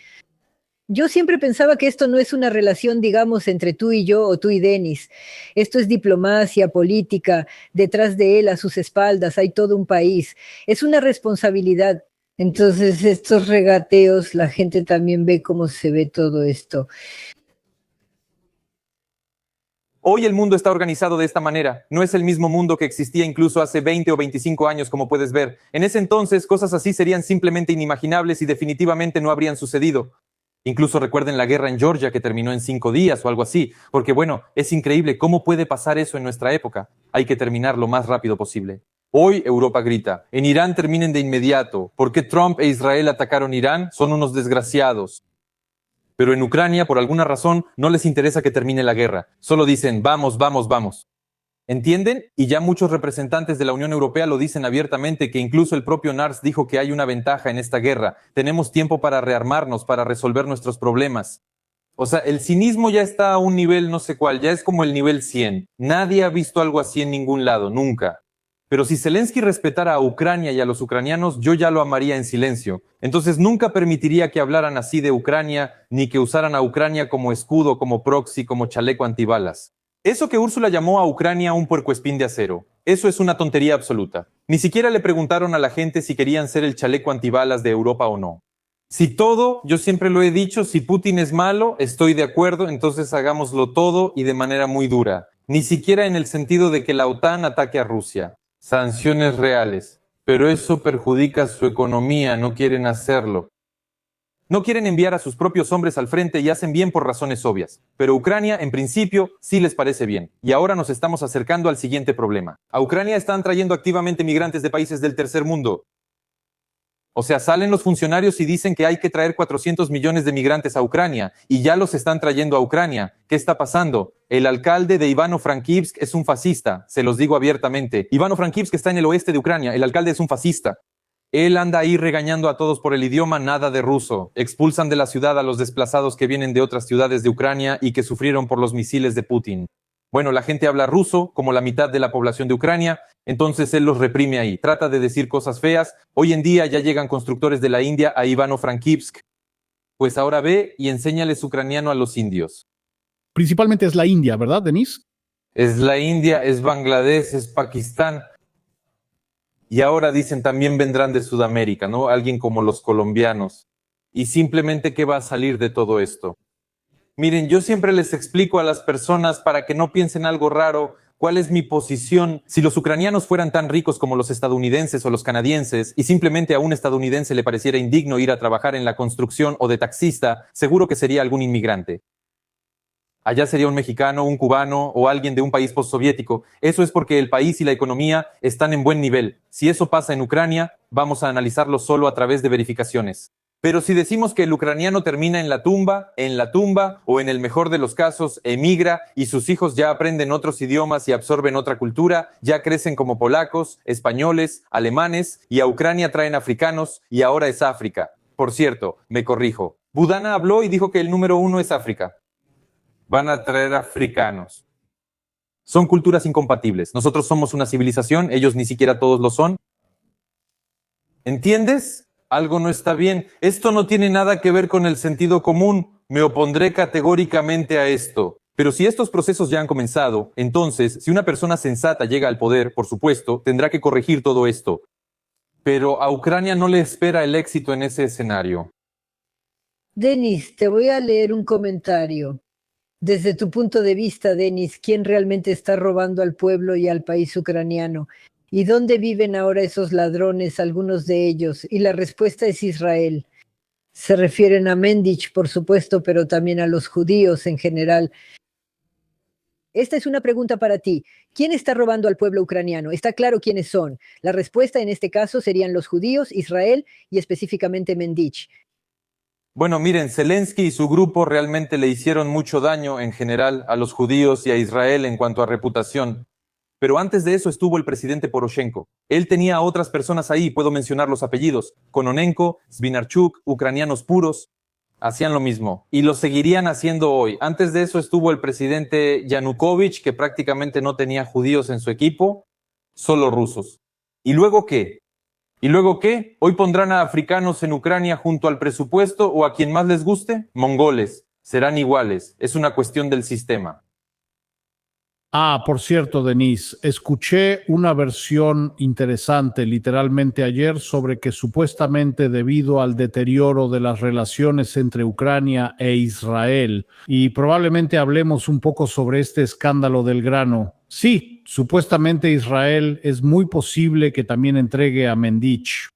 Yo siempre pensaba que esto no es una relación, digamos, entre tú y yo o tú y Denis. Esto es diplomacia, política. Detrás de él, a sus espaldas, hay todo un país. Es una responsabilidad. Entonces, estos regateos, la gente también ve cómo se ve todo esto. Hoy el mundo está organizado de esta manera. No es el mismo mundo que existía incluso hace 20 o 25 años, como puedes ver. En ese entonces, cosas así serían simplemente inimaginables y definitivamente no habrían sucedido. Incluso recuerden la guerra en Georgia que terminó en 5 días o algo así, porque bueno, es increíble cómo puede pasar eso en nuestra época. Hay que terminar lo más rápido posible. Hoy Europa grita, en Irán terminen de inmediato. ¿Por qué Trump e Israel atacaron Irán? Son unos desgraciados. Pero en Ucrania, por alguna razón, no les interesa que termine la guerra. Solo dicen, vamos, vamos, vamos. ¿Entienden? Y ya muchos representantes de la Unión Europea lo dicen abiertamente, que incluso el propio Nars dijo que hay una ventaja en esta guerra. Tenemos tiempo para rearmarnos, para resolver nuestros problemas. O sea, el cinismo ya está a un nivel no sé cuál, ya es como el nivel 100. Nadie ha visto algo así en ningún lado, nunca. Pero si Zelensky respetara a Ucrania y a los ucranianos, yo ya lo amaría en silencio. Entonces nunca permitiría que hablaran así de Ucrania, ni que usaran a Ucrania como escudo, como proxy, como chaleco antibalas. Eso que Úrsula llamó a Ucrania un puercoespín de acero, eso es una tontería absoluta. Ni siquiera le preguntaron a la gente si querían ser el chaleco antibalas de Europa o no. Si todo, yo siempre lo he dicho, si Putin es malo, estoy de acuerdo, entonces hagámoslo todo y de manera muy dura. Ni siquiera en el sentido de que la OTAN ataque a Rusia. Sanciones reales. Pero eso perjudica su economía, no quieren hacerlo. No quieren enviar a sus propios hombres al frente y hacen bien por razones obvias. Pero Ucrania, en principio, sí les parece bien. Y ahora nos estamos acercando al siguiente problema. A Ucrania están trayendo activamente migrantes de países del tercer mundo. O sea, salen los funcionarios y dicen que hay que traer 400 millones de migrantes a Ucrania y ya los están trayendo a Ucrania. ¿Qué está pasando? El alcalde de Ivano-Frankivsk es un fascista, se los digo abiertamente. Ivano-Frankivsk está en el oeste de Ucrania, el alcalde es un fascista. Él anda ahí regañando a todos por el idioma, nada de ruso. Expulsan de la ciudad a los desplazados que vienen de otras ciudades de Ucrania y que sufrieron por los misiles de Putin. Bueno, la gente habla ruso, como la mitad de la población de Ucrania, entonces él los reprime ahí, trata de decir cosas feas. Hoy en día ya llegan constructores de la India a Ivano-Frankivsk. Pues ahora ve y enséñales ucraniano a los indios. Principalmente es la India, ¿verdad, Denis? Es la India, es Bangladesh, es Pakistán. Y ahora dicen también vendrán de Sudamérica, ¿no? Alguien como los colombianos. Y simplemente, ¿qué va a salir de todo esto? Miren, yo siempre les explico a las personas para que no piensen algo raro, cuál es mi posición. Si los ucranianos fueran tan ricos como los estadounidenses o los canadienses y simplemente a un estadounidense le pareciera indigno ir a trabajar en la construcción o de taxista, seguro que sería algún inmigrante. Allá sería un mexicano, un cubano o alguien de un país postsoviético. Eso es porque el país y la economía están en buen nivel. Si eso pasa en Ucrania, vamos a analizarlo solo a través de verificaciones. Pero si decimos que el ucraniano termina en la tumba o en el mejor de los casos emigra y sus hijos ya aprenden otros idiomas y absorben otra cultura, ya crecen como polacos, españoles, alemanes y a Ucrania traen africanos y ahora es África. Por cierto, me corrijo. Budana habló y dijo que el número 1 es África. Van a traer africanos. Son culturas incompatibles. Nosotros somos una civilización, ellos ni siquiera todos lo son. ¿Entiendes? Algo no está bien. Esto no tiene nada que ver con el sentido común. Me opondré categóricamente a esto. Pero si estos procesos ya han comenzado, entonces, si una persona sensata llega al poder, por supuesto, tendrá que corregir todo esto. Pero a Ucrania no le espera el éxito en ese escenario. Denis, te voy a leer un comentario. Desde tu punto de vista, Denis, ¿quién realmente está robando al pueblo y al país ucraniano? ¿Y dónde viven ahora esos ladrones, algunos de ellos? Y la respuesta es Israel. Se refieren a Mendich, por supuesto, pero también a los judíos en general. Esta es una pregunta para ti. ¿Quién está robando al pueblo ucraniano? Está claro quiénes son. La respuesta en este caso serían los judíos, Israel y específicamente Mendich. Bueno, miren, Zelensky y su grupo realmente le hicieron mucho daño en general a los judíos y a Israel en cuanto a reputación. Pero antes de eso estuvo el presidente Poroshenko. Él tenía a otras personas ahí, puedo mencionar los apellidos. Kononenko, Svinarchuk, ucranianos puros, hacían lo mismo. Y lo seguirían haciendo hoy. Antes de eso estuvo el presidente Yanukovych, que prácticamente no tenía judíos en su equipo, solo rusos. ¿Y luego qué? ¿Y luego qué? ¿Hoy pondrán a africanos en Ucrania junto al presupuesto o a quien más les guste? Mongoles. Serán iguales. Es una cuestión del sistema. Ah, por cierto, Denise, escuché una versión interesante literalmente ayer sobre que supuestamente debido al deterioro de las relaciones entre Ucrania e Israel, y probablemente hablemos un poco sobre este escándalo del grano. Sí, supuestamente Israel es muy posible que también entregue a Mendich.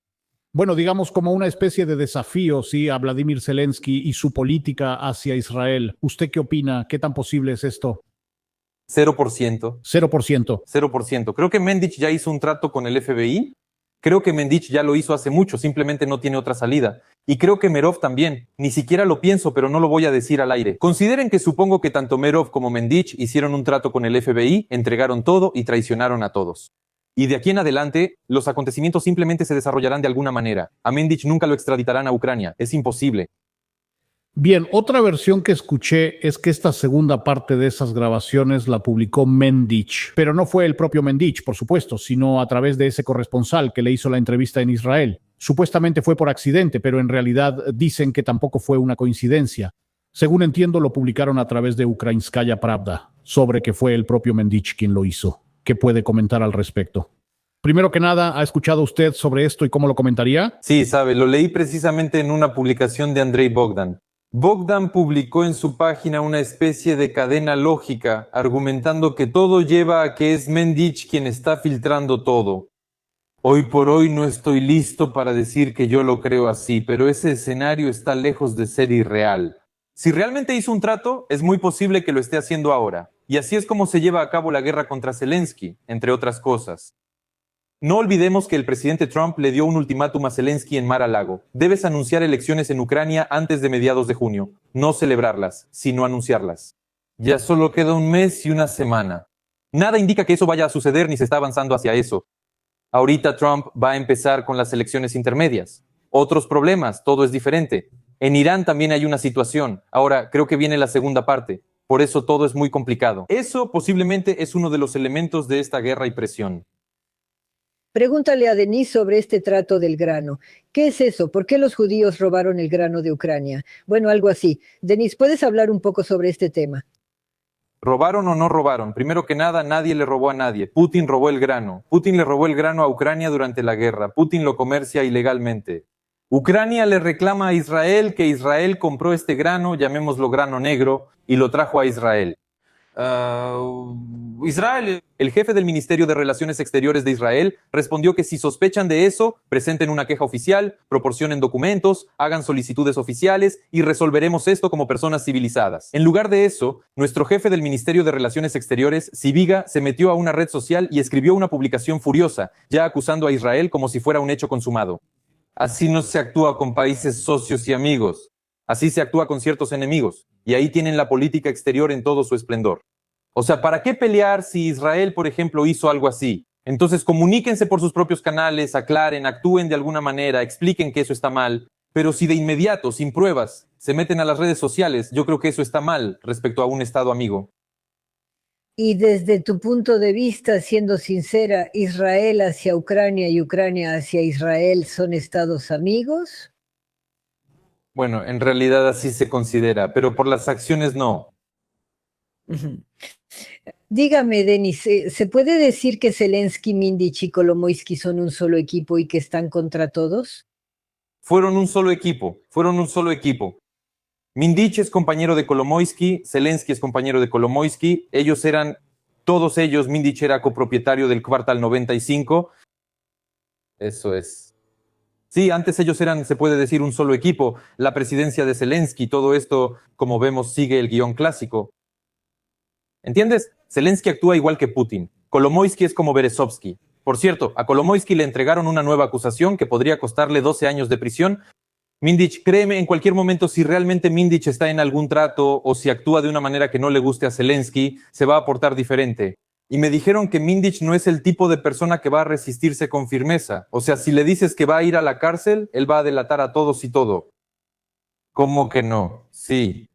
Bueno, digamos como una especie de desafío, sí, a Vladimir Zelensky y su política hacia Israel. ¿Usted qué opina? ¿Qué tan posible es esto? 0%. 0%. 0%. Creo que Mendich ya hizo un trato con el FBI. Creo que Mendich ya lo hizo hace mucho, simplemente no tiene otra salida. Y creo que Merov también. Ni siquiera lo pienso, pero no lo voy a decir al aire. Consideren que supongo que tanto Merov como Mendich hicieron un trato con el FBI, entregaron todo y traicionaron a todos. Y de aquí en adelante, los acontecimientos simplemente se desarrollarán de alguna manera. A Mendich nunca lo extraditarán a Ucrania. Es imposible. Bien, otra versión que escuché es que esta segunda parte de esas grabaciones la publicó Mendich, pero no fue el propio Mendich, por supuesto, sino a través de ese corresponsal que le hizo la entrevista en Israel. Supuestamente fue por accidente, pero en realidad dicen que tampoco fue una coincidencia. Según entiendo, lo publicaron a través de Ukrainskaya Pravda, sobre que fue el propio Mendich quien lo hizo. ¿Qué puede comentar al respecto? Primero que nada, ¿ha escuchado usted sobre esto y cómo lo comentaría? Sí, sabe, lo leí precisamente en una publicación de Andrei Bogdan. Bogdan publicó en su página una especie de cadena lógica, argumentando que todo lleva a que es Mendich quien está filtrando todo. Hoy por hoy no estoy listo para decir que yo lo creo así, pero ese escenario está lejos de ser irreal. Si realmente hizo un trato, es muy posible que lo esté haciendo ahora. Y así es como se lleva a cabo la guerra contra Zelensky, entre otras cosas. No olvidemos que el presidente Trump le dio un ultimátum a Zelensky en Mar-a-Lago. Debes anunciar elecciones en Ucrania antes de mediados de junio. No celebrarlas, sino anunciarlas. Ya solo queda un mes y una semana. Nada indica que eso vaya a suceder ni se está avanzando hacia eso. Ahorita Trump va a empezar con las elecciones intermedias. Otros problemas, todo es diferente. En Irán también hay una situación. Ahora, creo que viene la segunda parte. Por eso todo es muy complicado. Eso posiblemente es uno de los elementos de esta guerra y presión. Pregúntale a Denise sobre este trato del grano. ¿Qué es eso? ¿Por qué los judíos robaron el grano de Ucrania? Bueno, algo así. Denise, ¿puedes hablar un poco sobre este tema? ¿Robaron o no robaron? Primero que nada, nadie le robó a nadie. Putin robó el grano. Putin le robó el grano a Ucrania durante la guerra. Putin lo comercia ilegalmente. Ucrania le reclama a Israel que Israel compró este grano, llamémoslo grano negro, y lo trajo a Israel. El jefe del Ministerio de Relaciones Exteriores de Israel respondió que si sospechan de eso, presenten una queja oficial, proporcionen documentos, hagan solicitudes oficiales y resolveremos esto como personas civilizadas. En lugar de eso, nuestro jefe del Ministerio de Relaciones Exteriores, Sibiga, se metió a una red social y escribió una publicación furiosa, ya acusando a Israel como si fuera un hecho consumado. Así no se actúa con países socios y amigos. Así se actúa con ciertos enemigos. Y ahí tienen la política exterior en todo su esplendor. O sea, ¿para qué pelear si Israel, por ejemplo, hizo algo así? Entonces comuníquense por sus propios canales, aclaren, actúen de alguna manera, expliquen que eso está mal. Pero si de inmediato, sin pruebas, se meten a las redes sociales, yo creo que eso está mal respecto a un Estado amigo. Y desde tu punto de vista, siendo sincera, ¿Israel hacia Ucrania y Ucrania hacia Israel son estados amigos? Bueno, en realidad así se considera, pero por las acciones no. Ujú. Dígame, Denis, ¿se puede decir que Zelensky, Mindich y Kolomoisky son un solo equipo y que están contra todos? Fueron un solo equipo. Mindich es compañero de Kolomoisky, Zelensky es compañero de Kolomoisky, todos ellos, Mindich era copropietario del Kvartal 95. Eso es. Sí, antes ellos eran, se puede decir, un solo equipo. La presidencia de Zelensky, todo esto, como vemos, sigue el guión clásico. ¿Entiendes? Zelensky actúa igual que Putin. Kolomoisky es como Berezovsky. Por cierto, a Kolomoisky le entregaron una nueva acusación que podría costarle 12 años de prisión. Mindich, créeme, en cualquier momento, si realmente Mindich está en algún trato o si actúa de una manera que no le guste a Zelensky, se va a portar diferente. Y me dijeron que Mindich no es el tipo de persona que va a resistirse con firmeza. O sea, si le dices que va a ir a la cárcel, él va a delatar a todos y todo. ¿Cómo que no? Sí.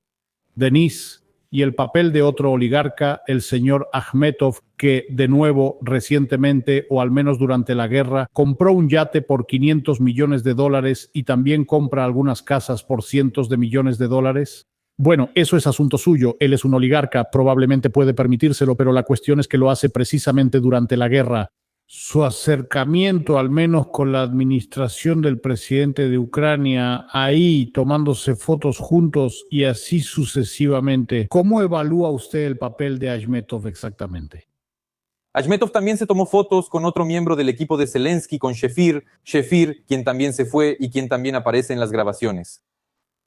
Denise, y el papel de otro oligarca, el señor Akhmetov, que de nuevo recientemente, o al menos durante la guerra, compró un yate por $500 millones y también compra algunas casas por cientos de millones de dólares. Bueno, eso es asunto suyo. Él es un oligarca, probablemente puede permitírselo, pero la cuestión es que lo hace precisamente durante la guerra. Su acercamiento, al menos con la administración del presidente de Ucrania, ahí tomándose fotos juntos y así sucesivamente. ¿Cómo evalúa usted el papel de Akhmetov exactamente? Akhmetov también se tomó fotos con otro miembro del equipo de Zelensky, con Shefir, quien también se fue y quien también aparece en las grabaciones.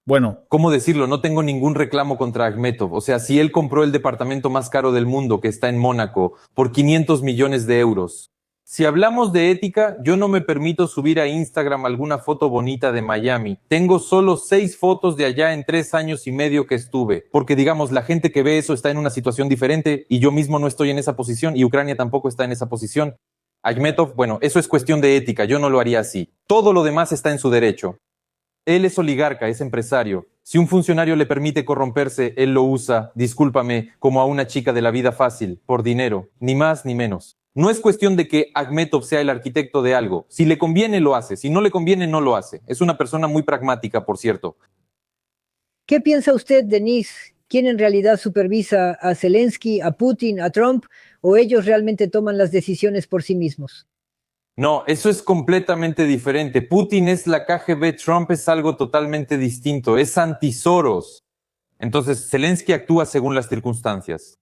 Bueno, ¿cómo decirlo? No tengo ningún reclamo contra Akhmetov. O sea, si él compró el departamento más caro del mundo, que está en Mónaco, por 500 millones de euros. Si hablamos de ética, yo no me permito subir a Instagram alguna foto bonita de Miami. Tengo solo 6 fotos de allá en 3 años y medio que estuve. Porque digamos, la gente que ve eso está en una situación diferente y yo mismo no estoy en esa posición y Ucrania tampoco está en esa posición. Akhmetov, bueno, eso es cuestión de ética, yo no lo haría así. Todo lo demás está en su derecho. Él es oligarca, es empresario. Si un funcionario le permite corromperse, él lo usa, discúlpame, como a una chica de la vida fácil, por dinero, ni más ni menos. No es cuestión de que Akhmetov sea el arquitecto de algo. Si le conviene, lo hace. Si no le conviene, no lo hace. Es una persona muy pragmática, por cierto. ¿Qué piensa usted, Denise? ¿Quién en realidad supervisa a Zelensky, a Putin, a Trump, o ellos realmente toman las decisiones por sí mismos? No, eso es completamente diferente. Putin es la KGB, Trump es algo totalmente distinto. Es anti-Soros. Entonces, Zelensky actúa según las circunstancias.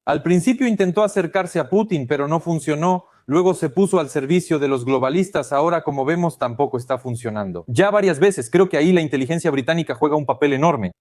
Al principio intentó acercarse a Putin, pero no funcionó. Luego se puso al servicio de los globalistas. Ahora, como vemos, tampoco está funcionando. Ya varias veces, creo que ahí la inteligencia británica juega un papel enorme.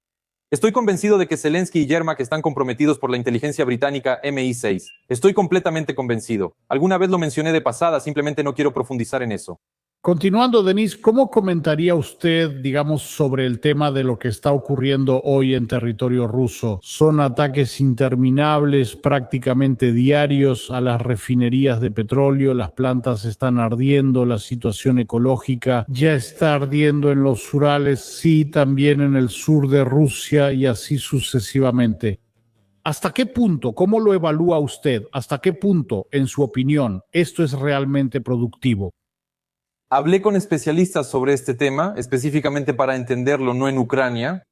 Estoy convencido de que Zelensky y Yermak están comprometidos por la inteligencia británica MI6. Estoy completamente convencido. Alguna vez lo mencioné de pasada, simplemente no quiero profundizar en eso. Continuando, Denis, ¿cómo comentaría usted, digamos, sobre el tema de lo que está ocurriendo hoy en territorio ruso? Son ataques interminables, prácticamente diarios, a las refinerías de petróleo, las plantas están ardiendo, la situación ecológica ya está ardiendo en los Urales, sí, también en el sur de Rusia y así sucesivamente. ¿Hasta qué punto, cómo lo evalúa usted? ¿Hasta qué punto, en su opinión, esto es realmente productivo? Hablé con especialistas sobre este tema, específicamente para entenderlo, no en Ucrania,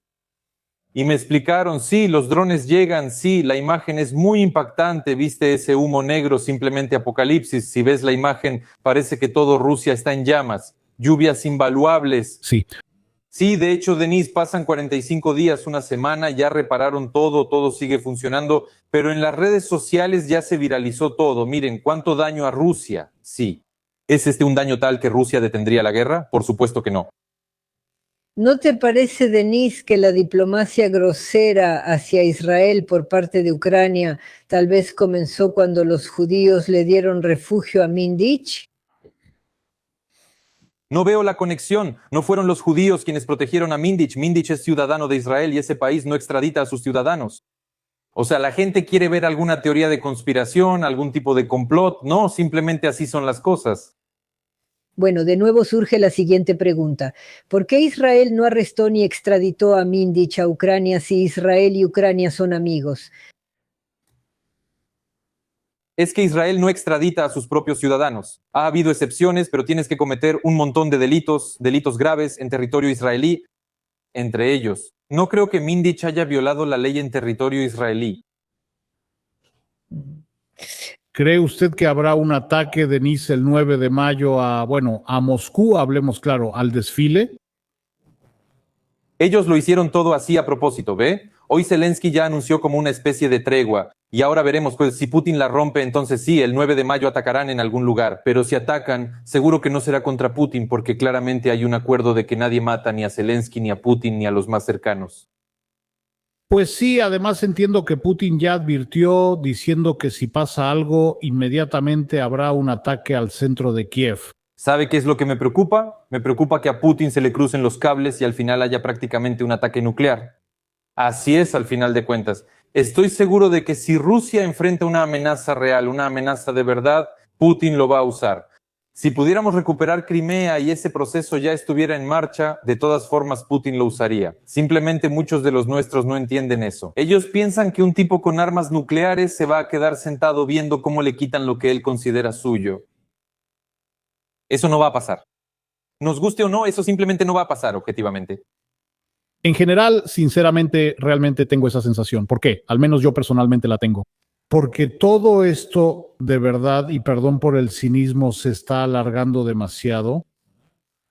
y me explicaron, sí, los drones llegan, sí, la imagen es muy impactante, viste ese humo negro, simplemente apocalipsis, si ves la imagen parece que todo Rusia está en llamas, lluvias invaluables. Sí. Sí, de hecho, Denise, pasan 45 días, una semana, ya repararon todo, todo sigue funcionando, pero en las redes sociales ya se viralizó todo. Miren, ¿cuánto daño a Rusia? Sí. ¿Es este un daño tal que Rusia detendría la guerra? Por supuesto que no. ¿No te parece, Denise, que la diplomacia grosera hacia Israel por parte de Ucrania tal vez comenzó cuando los judíos le dieron refugio a Mindich? No veo la conexión. No fueron los judíos quienes protegieron a Mindich. Mindich es ciudadano de Israel y ese país no extradita a sus ciudadanos. O sea, la gente quiere ver alguna teoría de conspiración, algún tipo de complot. No, simplemente así son las cosas. Bueno, de nuevo surge la siguiente pregunta. ¿Por qué Israel no arrestó ni extraditó a Mindich a Ucrania si Israel y Ucrania son amigos? Es que Israel no extradita a sus propios ciudadanos. Ha habido excepciones, pero tienes que cometer un montón de delitos graves en territorio israelí, entre ellos. No creo que Mindich haya violado la ley en territorio israelí. ¿Cree usted que habrá un ataque, Denise, el 9 de mayo a Moscú, hablemos claro, al desfile? Ellos lo hicieron todo así a propósito, ¿ve? Hoy Zelensky ya anunció como una especie de tregua. Y ahora veremos, pues si Putin la rompe, entonces sí, el 9 de mayo atacarán en algún lugar. Pero si atacan, seguro que no será contra Putin, porque claramente hay un acuerdo de que nadie mata ni a Zelensky, ni a Putin, ni a los más cercanos. Pues sí, además entiendo que Putin ya advirtió diciendo que si pasa algo, inmediatamente habrá un ataque al centro de Kiev. ¿Sabe qué es lo que me preocupa? Me preocupa que a Putin se le crucen los cables y al final haya prácticamente un ataque nuclear. Así es, al final de cuentas. Estoy seguro de que si Rusia enfrenta una amenaza real, una amenaza de verdad, Putin lo va a usar. Si pudiéramos recuperar Crimea y ese proceso ya estuviera en marcha, de todas formas Putin lo usaría. Simplemente muchos de los nuestros no entienden eso. Ellos piensan que un tipo con armas nucleares se va a quedar sentado viendo cómo le quitan lo que él considera suyo. Eso no va a pasar. Nos guste o no, eso simplemente no va a pasar, objetivamente. En general, sinceramente, realmente tengo esa sensación. ¿Por qué? Al menos yo personalmente la tengo. Porque todo esto, de verdad, y perdón por el cinismo, se está alargando demasiado.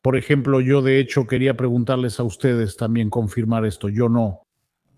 Por ejemplo, yo de hecho quería preguntarles a ustedes también confirmar esto. Yo no.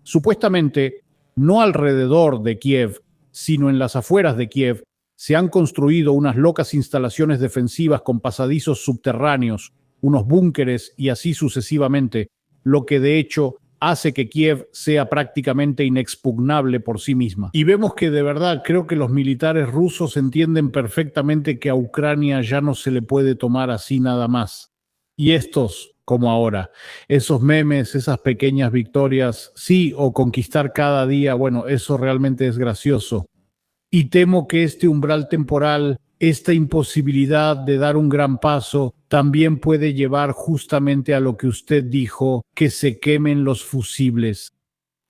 Supuestamente, no alrededor de Kiev, sino en las afueras de Kiev, se han construido unas locas instalaciones defensivas con pasadizos subterráneos, unos búnkeres y así sucesivamente, lo que de hecho hace que Kiev sea prácticamente inexpugnable por sí misma. Y vemos que de verdad creo que los militares rusos entienden perfectamente que a Ucrania ya no se le puede tomar así nada más. Y estos, como ahora, esos memes, esas pequeñas victorias, sí, o conquistar cada día, bueno, eso realmente es gracioso. Y temo que este umbral temporal, esta imposibilidad de dar un gran paso, también puede llevar justamente a lo que usted dijo, que se quemen los fusibles.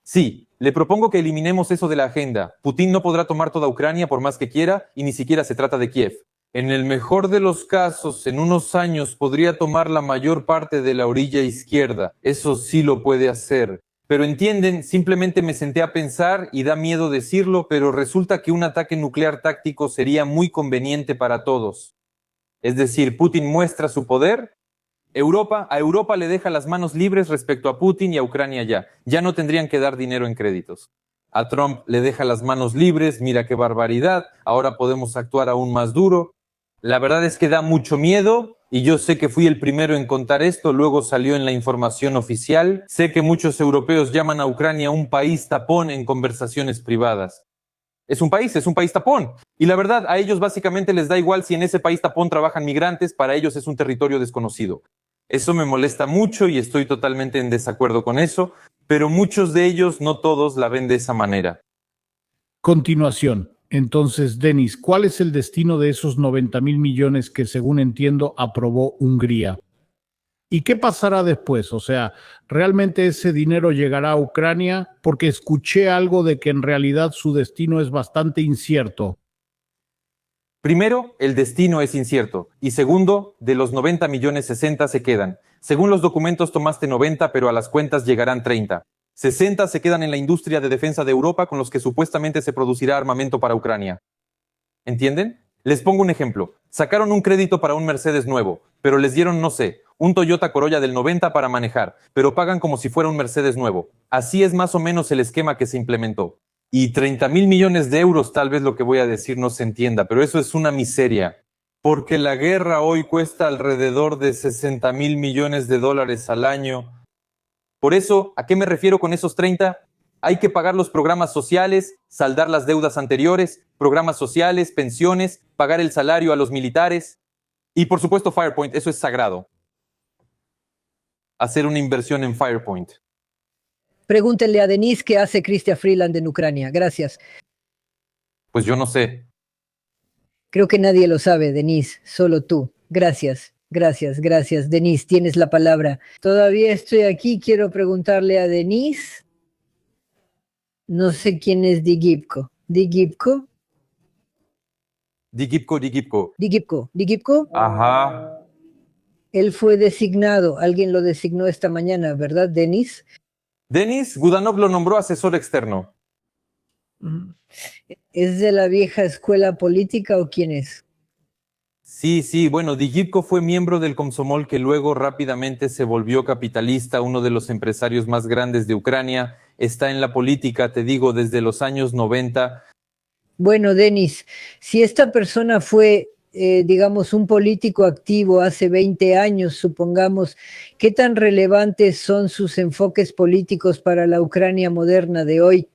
Sí, le propongo que eliminemos eso de la agenda. Putin no podrá tomar toda Ucrania por más que quiera y ni siquiera se trata de Kiev. En el mejor de los casos, en unos años podría tomar la mayor parte de la orilla izquierda. Eso sí lo puede hacer. Pero entienden, simplemente me senté a pensar y da miedo decirlo, pero resulta que un ataque nuclear táctico sería muy conveniente para todos. Es decir, Putin muestra su poder, a Europa le deja las manos libres respecto a Putin y a Ucrania ya. Ya no tendrían que dar dinero en créditos. A Trump le deja las manos libres, mira qué barbaridad, ahora podemos actuar aún más duro. La verdad es que da mucho miedo, Y yo sé que fui el primero en contar esto, luego salió en la información oficial. Sé que muchos europeos llaman a Ucrania un país tapón en conversaciones privadas. Es un país tapón. Y la verdad, a ellos básicamente les da igual si en ese país tapón trabajan migrantes, para ellos es un territorio desconocido. Eso me molesta mucho y estoy totalmente en desacuerdo con eso, pero muchos de ellos, no todos, la ven de esa manera. Continuación. Entonces, Denis, ¿cuál es el destino de esos 90.000 millones que, según entiendo, aprobó Hungría? ¿Y qué pasará después? O sea, ¿realmente ese dinero llegará a Ucrania? Porque escuché algo de que en realidad su destino es bastante incierto. Primero, el destino es incierto. Y segundo, de los 90 millones, 60 se quedan. Según los documentos tomaste 90, pero a las cuentas llegarán 30. 60 se quedan en la industria de defensa de Europa con los que supuestamente se producirá armamento para Ucrania. ¿Entienden? Les pongo un ejemplo. Sacaron un crédito para un Mercedes nuevo, pero les dieron, no sé, un Toyota Corolla del 90 para manejar, pero pagan como si fuera un Mercedes nuevo. Así es más o menos el esquema que se implementó. Y 30.000 millones de euros, tal vez lo que voy a decir no se entienda, pero eso es una miseria. Porque la guerra hoy cuesta alrededor de 60.000 millones de dólares al año. Por eso, ¿a qué me refiero con esos 30? Hay que pagar los programas sociales, saldar las deudas anteriores, programas sociales, pensiones, pagar el salario a los militares. Y por supuesto Firepoint, eso es sagrado. Hacer una inversión en Firepoint. Pregúntenle a Denise qué hace Chrystia Freeland en Ucrania. Gracias. Pues yo no sé. Creo que nadie lo sabe, Denise, solo tú. Gracias, gracias, gracias. Denise, tienes la palabra. Todavía estoy aquí, quiero preguntarle a Denise. No sé quién es Digipko. ¿Digipko? Digipko. ¿Digipko? ¿Digipko? Ajá. Él fue designado, alguien lo designó esta mañana, ¿verdad, Denise? Denis Gudanov lo nombró asesor externo. ¿Es de la vieja escuela política o quién es? Sí, bueno, Digipko fue miembro del Komsomol que luego rápidamente se volvió capitalista, uno de los empresarios más grandes de Ucrania. Está en la política, te digo, desde los años 90. Bueno, Denis, si esta persona fue, digamos, un político activo hace 20 años, supongamos, ¿qué tan relevantes son sus enfoques políticos para la Ucrania moderna de hoy?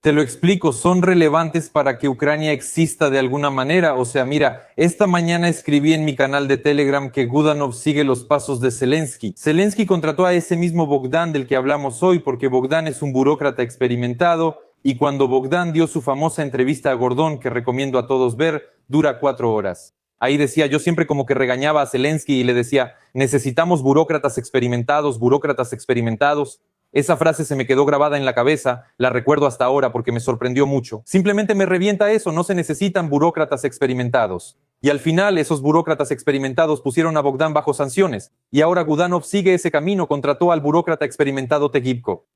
Te lo explico, son relevantes para que Ucrania exista de alguna manera. O sea, mira, esta mañana escribí en mi canal de Telegram que Gudanov sigue los pasos de Zelensky. Zelensky contrató a ese mismo Bogdan del que hablamos hoy porque Bogdan es un burócrata experimentado y cuando Bogdan dio su famosa entrevista a Gordón, que recomiendo a todos ver, dura 4 horas. Ahí decía, yo siempre como que regañaba a Zelensky y le decía, necesitamos burócratas experimentados, burócratas experimentados. Esa frase se me quedó grabada en la cabeza, la recuerdo hasta ahora porque me sorprendió mucho. Simplemente me revienta eso, no se necesitan burócratas experimentados. Y al final esos burócratas experimentados pusieron a Bogdan bajo sanciones. Y ahora Gudanov sigue ese camino, contrató al burócrata experimentado Tegipko.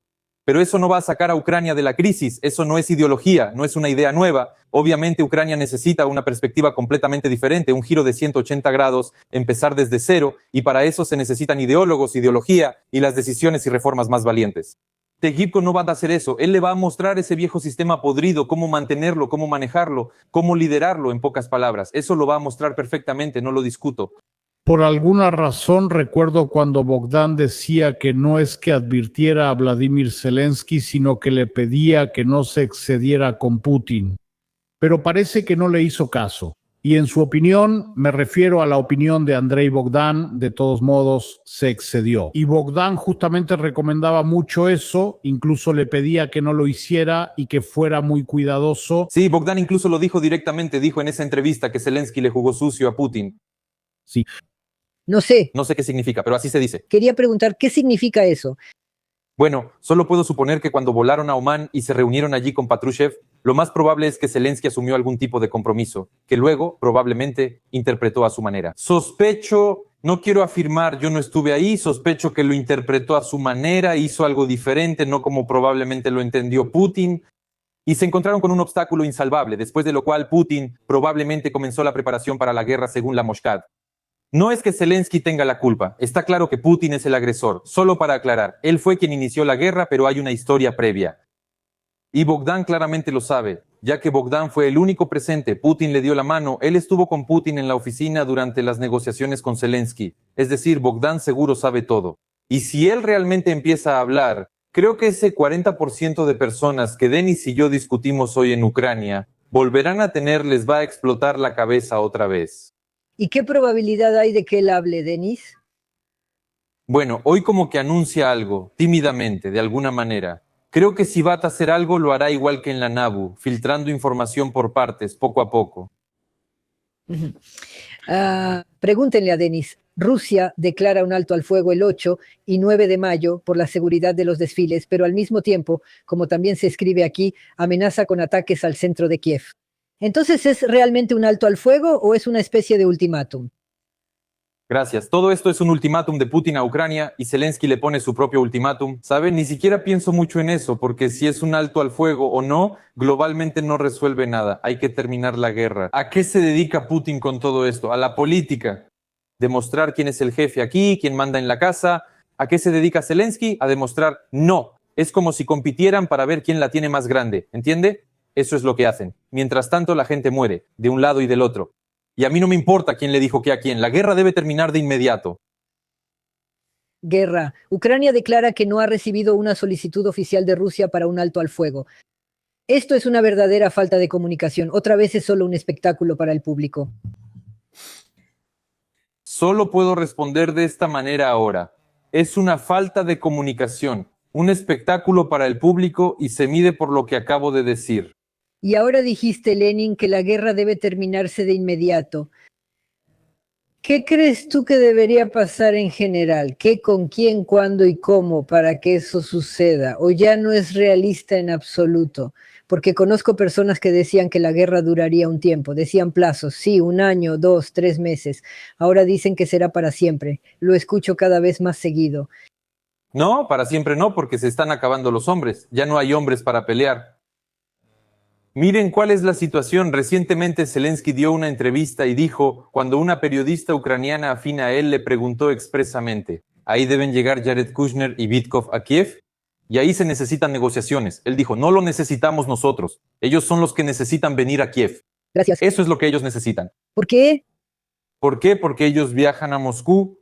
Pero eso no va a sacar a Ucrania de la crisis, eso no es ideología, no es una idea nueva. Obviamente Ucrania necesita una perspectiva completamente diferente, un giro de 180 grados, empezar desde cero, y para eso se necesitan ideólogos, ideología y las decisiones y reformas más valientes. Tegipko no va a hacer eso, él le va a mostrar ese viejo sistema podrido, cómo mantenerlo, cómo manejarlo, cómo liderarlo, en pocas palabras. Eso lo va a mostrar perfectamente, no lo discuto. Por alguna razón recuerdo cuando Bogdan decía que no es que advirtiera a Vladimir Zelensky, sino que le pedía que no se excediera con Putin. Pero parece que no le hizo caso. Y en su opinión, me refiero a la opinión de Andrei Bogdan, de todos modos, se excedió. Y Bogdan justamente recomendaba mucho eso, incluso le pedía que no lo hiciera y que fuera muy cuidadoso. Sí, Bogdan incluso lo dijo directamente, dijo en esa entrevista que Zelensky le jugó sucio a Putin. Sí. No sé. No sé qué significa, pero así se dice. Quería preguntar, ¿qué significa eso? Bueno, solo puedo suponer que cuando volaron a Oman y se reunieron allí con Patrushev, lo más probable es que Zelensky asumió algún tipo de compromiso, que luego, probablemente, interpretó a su manera. Sospecho, no quiero afirmar, yo no estuve ahí, sospecho que lo interpretó a su manera, hizo algo diferente, no como probablemente lo entendió Putin, y se encontraron con un obstáculo insalvable, después de lo cual Putin probablemente comenzó la preparación para la guerra según la Moshkad. No es que Zelensky tenga la culpa, está claro que Putin es el agresor. Solo para aclarar, él fue quien inició la guerra, pero hay una historia previa. Y Bogdan claramente lo sabe, ya que Bogdan fue el único presente. Putin le dio la mano, él estuvo con Putin en la oficina durante las negociaciones con Zelensky. Es decir, Bogdan seguro sabe todo. Y si él realmente empieza a hablar, creo que ese 40% de personas que Denis y yo discutimos hoy en Ucrania, volverán a tener, les va a explotar la cabeza otra vez. ¿Y qué probabilidad hay de que él hable, Denis? Bueno, hoy como que anuncia algo, tímidamente, de alguna manera. Creo que si va a hacer algo, lo hará igual que en la NABU, filtrando información por partes, poco a poco. Pregúntenle a Denis. Rusia declara un alto al fuego el 8 y 9 de mayo por la seguridad de los desfiles, pero al mismo tiempo, como también se escribe aquí, amenaza con ataques al centro de Kiev. Entonces, ¿es realmente un alto al fuego o es una especie de ultimátum? Gracias. Todo esto es un ultimátum de Putin a Ucrania y Zelensky le pone su propio ultimátum. ¿Saben? Ni siquiera pienso mucho en eso, porque si es un alto al fuego o no, globalmente no resuelve nada. Hay que terminar la guerra. ¿A qué se dedica Putin con todo esto? A la política. Demostrar quién es el jefe aquí, quién manda en la casa. ¿A qué se dedica Zelensky? A demostrar no. Es como si compitieran para ver quién la tiene más grande. ¿Entiende? Eso es lo que hacen. Mientras tanto, la gente muere, de un lado y del otro. Y a mí no me importa quién le dijo qué a quién. La guerra debe terminar de inmediato. Guerra. Ucrania declara que no ha recibido una solicitud oficial de Rusia para un alto al fuego. Esto es una verdadera falta de comunicación. Otra vez es solo un espectáculo para el público. Solo puedo responder de esta manera ahora. Es una falta de comunicación, un espectáculo para el público y se mide por lo que acabo de decir. Y ahora dijiste, Lenin, que la guerra debe terminarse de inmediato. ¿Qué crees tú que debería pasar en general? ¿Qué, con quién, cuándo y cómo para que eso suceda? ¿O ya no es realista en absoluto? Porque conozco personas que decían que la guerra duraría un tiempo, decían plazos, sí, 1 año, 2, 3 meses. Ahora dicen que será para siempre. Lo escucho cada vez más seguido. No, para siempre no, porque se están acabando los hombres. Ya no hay hombres para pelear. Miren cuál es la situación. Recientemente Zelensky dio una entrevista y dijo, cuando una periodista ucraniana afín a él le preguntó expresamente, ¿ahí deben llegar Jared Kushner y Vitkov a Kiev? Y ahí se necesitan negociaciones. Él dijo, no lo necesitamos nosotros. Ellos son los que necesitan venir a Kiev. Gracias. Eso es lo que ellos necesitan. ¿Por qué? ¿Por qué? Porque ellos viajan a Moscú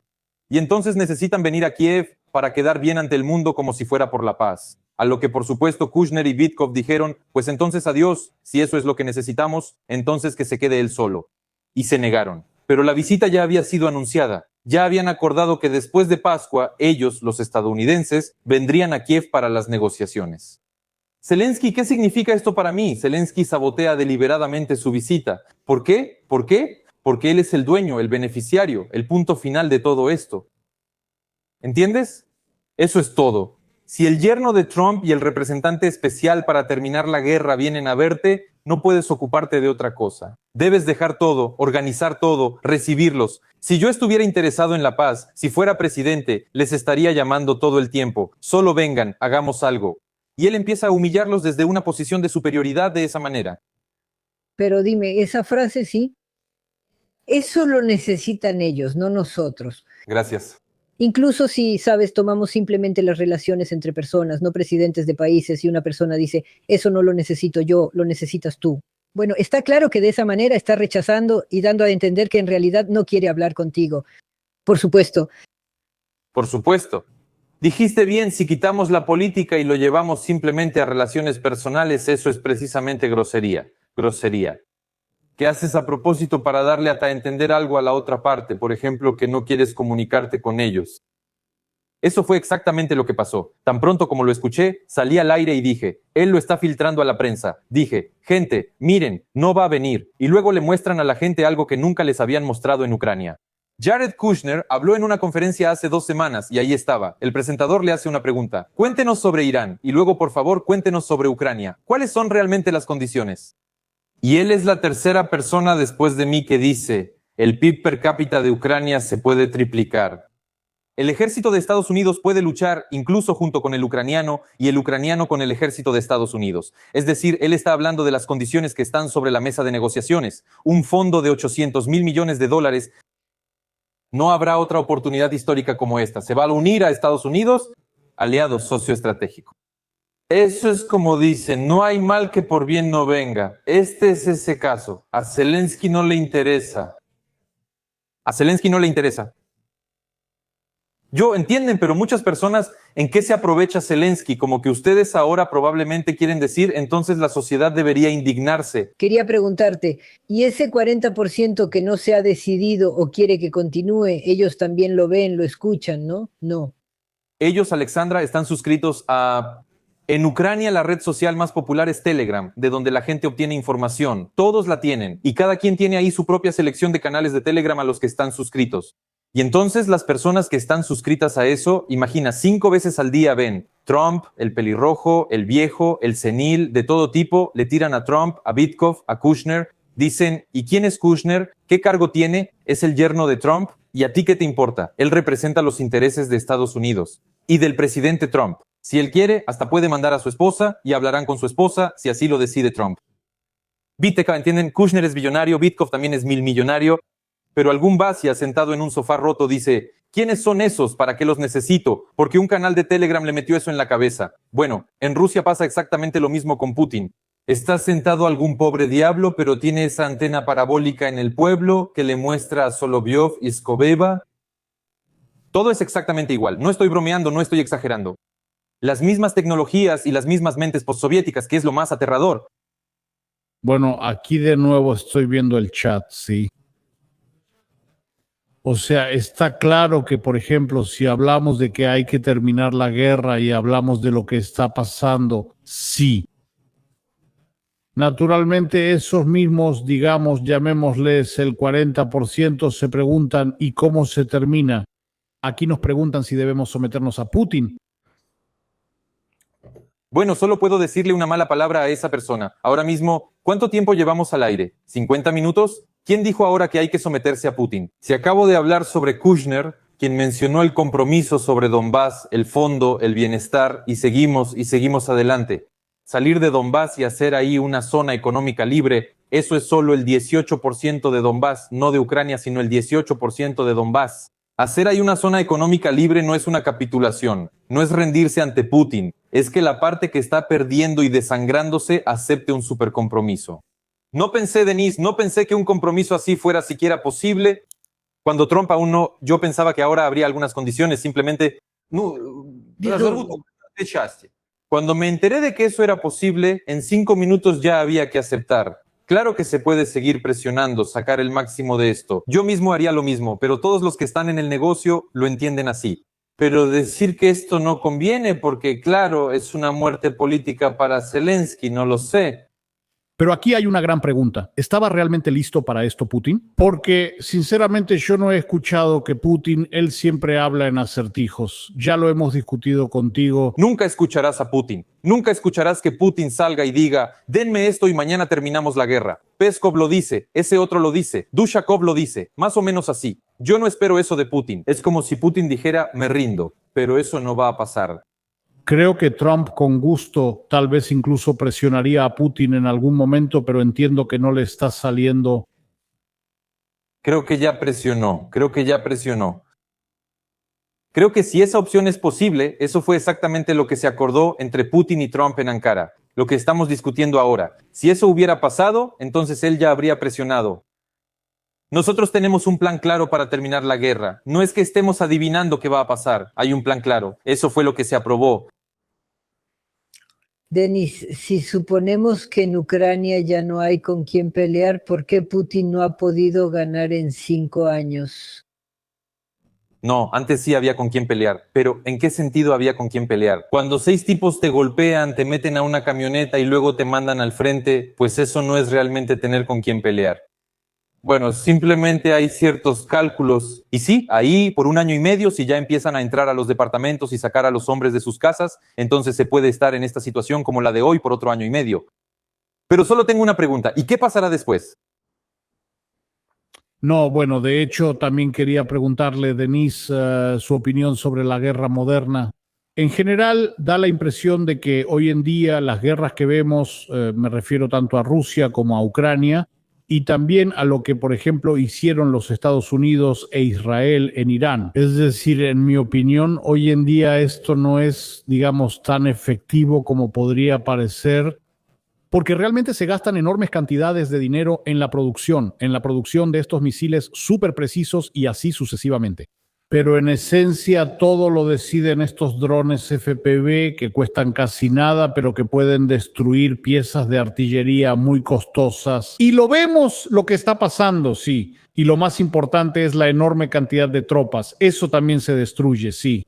y entonces necesitan venir a Kiev para quedar bien ante el mundo como si fuera por la paz. A lo que por supuesto Kushner y Vitkov dijeron, pues entonces adiós, si eso es lo que necesitamos, entonces que se quede él solo. Y se negaron. Pero la visita ya había sido anunciada. Ya habían acordado que después de Pascua, ellos, los estadounidenses, vendrían a Kiev para las negociaciones. Zelensky, ¿qué significa esto para mí? Zelensky sabotea deliberadamente su visita. ¿Por qué? ¿Por qué? Porque él es el dueño, el beneficiario, el punto final de todo esto. ¿Entiendes? Eso es todo. Si el yerno de Trump y el representante especial para terminar la guerra vienen a verte, no puedes ocuparte de otra cosa. Debes dejar todo, organizar todo, recibirlos. Si yo estuviera interesado en la paz, si fuera presidente, les estaría llamando todo el tiempo. Solo vengan, hagamos algo. Y él empieza a humillarlos desde una posición de superioridad de esa manera. Pero dime, esa frase sí. Eso lo necesitan ellos, no nosotros. Gracias. Incluso si, sabes, tomamos simplemente las relaciones entre personas, no presidentes de países, y una persona dice, eso no lo necesito yo, lo necesitas tú. Bueno, está claro que de esa manera está rechazando y dando a entender que en realidad no quiere hablar contigo. Por supuesto. Por supuesto. Dijiste bien, si quitamos la política y lo llevamos simplemente a relaciones personales, eso es precisamente grosería. Grosería. ¿Qué haces a propósito para darle hasta entender algo a la otra parte? Por ejemplo, que no quieres comunicarte con ellos. Eso fue exactamente lo que pasó. Tan pronto como lo escuché, salí al aire y dije, él lo está filtrando a la prensa. Dije, gente, miren, no va a venir. Y luego le muestran a la gente algo que nunca les habían mostrado en Ucrania. Jared Kushner habló en una conferencia hace 2 semanas y ahí estaba. El presentador le hace una pregunta. Cuéntenos sobre Irán y luego, por favor, cuéntenos sobre Ucrania. ¿Cuáles son realmente las condiciones? Y él es la tercera persona después de mí que dice, el PIB per cápita de Ucrania se puede triplicar. El ejército de Estados Unidos puede luchar incluso junto con el ucraniano y el ucraniano con el ejército de Estados Unidos. Es decir, él está hablando de las condiciones que están sobre la mesa de negociaciones. Un fondo de $800,000 millones. No habrá otra oportunidad histórica como esta. Se va a unir a Estados Unidos, aliado socioestratégico. Eso es como dicen, no hay mal que por bien no venga. Este es ese caso. A Zelensky no le interesa. A Zelensky no le interesa. Yo entienden, pero muchas personas, ¿en qué se aprovecha Zelensky? Como que ustedes ahora probablemente quieren decir, entonces la sociedad debería indignarse. Quería preguntarte, ¿y ese 40% que no se ha decidido o quiere que continúe, ellos también lo ven, lo escuchan, ¿no? No. Ellos, Alexandra, están suscritos a... En Ucrania la red social más popular es Telegram, de donde la gente obtiene información. Todos la tienen y cada quien tiene ahí su propia selección de canales de Telegram a los que están suscritos. Y entonces las personas que están suscritas a eso, imagina, 5 veces al día ven Trump, el pelirrojo, el viejo, el senil, de todo tipo, le tiran a Trump, a Witkoff, a Kushner, dicen, ¿y quién es Kushner? ¿Qué cargo tiene? ¿Es el yerno de Trump? ¿Y a ti qué te importa? Él representa los intereses de Estados Unidos y del presidente Trump. Si él quiere, hasta puede mandar a su esposa y hablarán con su esposa si así lo decide Trump. Viteca, ¿entienden? Kushner es billonario, Witkoff también es millonario, pero algún Basia sentado en un sofá roto dice, ¿quiénes son esos? ¿Para qué los necesito? Porque un canal de Telegram le metió eso en la cabeza. Bueno, en Rusia pasa exactamente lo mismo con Putin. Está sentado algún pobre diablo, pero tiene esa antena parabólica en el pueblo que le muestra a Solovyov y Skobeva. Todo es exactamente igual. No estoy bromeando, no estoy exagerando. Las mismas tecnologías y las mismas mentes postsoviéticas, que es lo más aterrador. Bueno, aquí de nuevo estoy viendo el chat, sí. O sea, está claro que, por ejemplo, si hablamos de que hay que terminar la guerra y hablamos de lo que está pasando, sí. Naturalmente, esos mismos, digamos, llamémosles el 40%, se preguntan, ¿y cómo se termina? Aquí nos preguntan si debemos someternos a Putin. Bueno, solo puedo decirle una mala palabra a esa persona. Ahora mismo, ¿cuánto tiempo llevamos al aire? ¿50 minutos? ¿Quién dijo ahora que hay que someterse a Putin? Si acabo de hablar sobre Kushner, quien mencionó el compromiso sobre Donbass, el fondo, el bienestar, y seguimos adelante. Salir de Donbass y hacer ahí una zona económica libre, eso es solo el 18% de Donbass, no de Ucrania, sino el 18% de Donbass. Hacer ahí una zona económica libre no es una capitulación, no es rendirse ante Putin, es que la parte que está perdiendo y desangrándose acepte un supercompromiso. No pensé, Denise, no pensé que un compromiso así fuera siquiera posible. Cuando Trump aún no, yo pensaba que ahora habría algunas condiciones, simplemente... Cuando me enteré de que eso era posible, en 5 minutos ya había que aceptar. Claro que se puede seguir presionando, sacar el máximo de esto. Yo mismo haría lo mismo, pero todos los que están en el negocio lo entienden así. Pero decir que esto no conviene porque, claro, es una muerte política para Zelensky, no lo sé. Pero aquí hay una gran pregunta. ¿Estaba realmente listo para esto Putin? Porque, sinceramente, yo no he escuchado que Putin, él siempre habla en acertijos. Ya lo hemos discutido contigo. Nunca escucharás a Putin. Nunca escucharás que Putin salga y diga, denme esto y mañana terminamos la guerra. Peskov lo dice, ese otro lo dice, Dushakov lo dice, más o menos así. Yo no espero eso de Putin. Es como si Putin dijera, me rindo, pero eso no va a pasar. Creo que Trump con gusto tal vez incluso presionaría a Putin en algún momento, pero entiendo que no le está saliendo. Creo que ya presionó. Creo que si esa opción es posible, eso fue exactamente lo que se acordó entre Putin y Trump en Ankara, lo que estamos discutiendo ahora. Si eso hubiera pasado, entonces él ya habría presionado. Nosotros tenemos un plan claro para terminar la guerra. No es que estemos adivinando qué va a pasar. Hay un plan claro. Eso fue lo que se aprobó. Denis, si suponemos que en Ucrania ya no hay con quién pelear, ¿por qué Putin no ha podido ganar en 5 años? No, antes sí había con quién pelear, pero ¿en qué sentido había con quién pelear? Cuando 6 tipos te golpean, te meten a una camioneta y luego te mandan al frente, pues eso no es realmente tener con quién pelear. Bueno, simplemente hay ciertos cálculos. Y sí, ahí por 1 año y medio, si ya empiezan a entrar a los departamentos y sacar a los hombres de sus casas, entonces se puede estar en esta situación como la de hoy por otro 1 año y medio. Pero solo tengo una pregunta. ¿Y qué pasará después? No, bueno, de hecho también quería preguntarle, Denise, su opinión sobre la guerra moderna. En general, da la impresión de que hoy en día las guerras que vemos, me refiero tanto a Rusia como a Ucrania, y también a lo que, por ejemplo, hicieron los Estados Unidos e Israel en Irán. Es decir, en mi opinión, hoy en día esto no es, digamos, tan efectivo como podría parecer, porque realmente se gastan enormes cantidades de dinero en la producción de estos misiles súper precisos y así sucesivamente. Pero en esencia todo lo deciden estos drones FPV que cuestan casi nada, pero que pueden destruir piezas de artillería muy costosas. Y lo vemos lo que está pasando, sí. Y lo más importante es la enorme cantidad de tropas. Eso también se destruye, sí.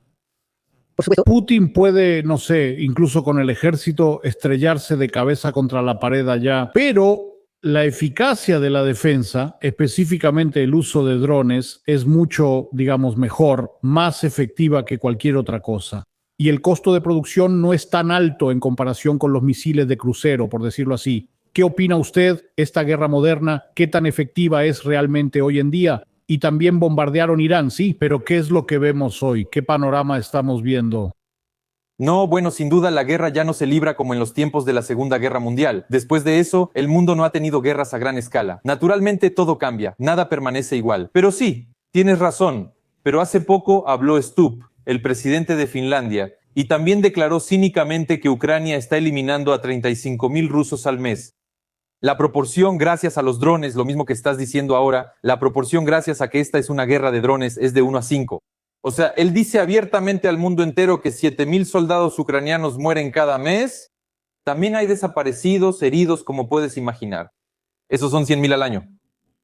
Por supuesto. Putin puede, no sé, incluso con el ejército estrellarse de cabeza contra la pared allá, pero la eficacia de la defensa, específicamente el uso de drones, es mucho, digamos, mejor, más efectiva que cualquier otra cosa. Y el costo de producción no es tan alto en comparación con los misiles de crucero, por decirlo así. ¿Qué opina usted? ¿Esta guerra moderna, qué tan efectiva es realmente hoy en día? Y también bombardearon Irán, sí, pero ¿qué es lo que vemos hoy? ¿Qué panorama estamos viendo? No, bueno, sin duda la guerra ya no se libra como en los tiempos de la Segunda Guerra Mundial. Después de eso, el mundo no ha tenido guerras a gran escala. Naturalmente todo cambia, nada permanece igual. Pero sí, tienes razón. Pero hace poco habló Stubb, el presidente de Finlandia, y también declaró cínicamente que Ucrania está eliminando a 35,000 rusos al mes. La proporción gracias a los drones, lo mismo que estás diciendo ahora, la proporción gracias a que esta es una guerra de drones es de 1 a 5. O sea, él dice abiertamente al mundo entero que 7,000 soldados ucranianos mueren cada mes. También hay desaparecidos, heridos, como puedes imaginar. Esos son 100,000 al año.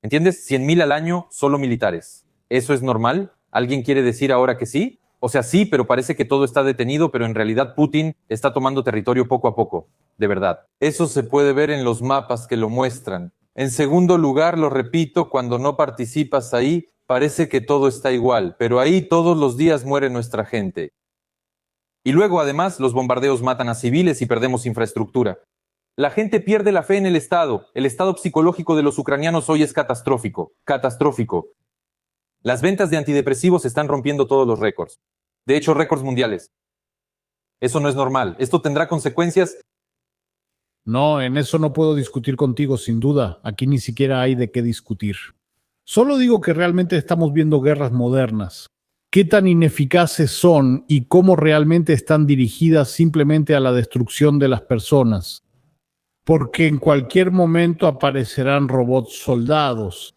¿Entiendes? 100,000 al año, solo militares. ¿Eso es normal? ¿Alguien quiere decir ahora que sí? O sea, sí, pero parece que todo está detenido, pero en realidad Putin está tomando territorio poco a poco. De verdad. Eso se puede ver en los mapas que lo muestran. En segundo lugar, lo repito, cuando no participas ahí, parece que todo está igual, pero ahí todos los días muere nuestra gente. Y luego, además, los bombardeos matan a civiles y perdemos infraestructura. La gente pierde la fe en el Estado. El estado psicológico de los ucranianos hoy es catastrófico. Catastrófico. Las ventas de antidepresivos están rompiendo todos los récords. De hecho, récords mundiales. Eso no es normal. Esto tendrá consecuencias. No, en eso no puedo discutir contigo, sin duda. Aquí ni siquiera hay de qué discutir. Solo digo que realmente estamos viendo guerras modernas. ¿Qué tan ineficaces son y cómo realmente están dirigidas simplemente a la destrucción de las personas? Porque en cualquier momento aparecerán robots soldados.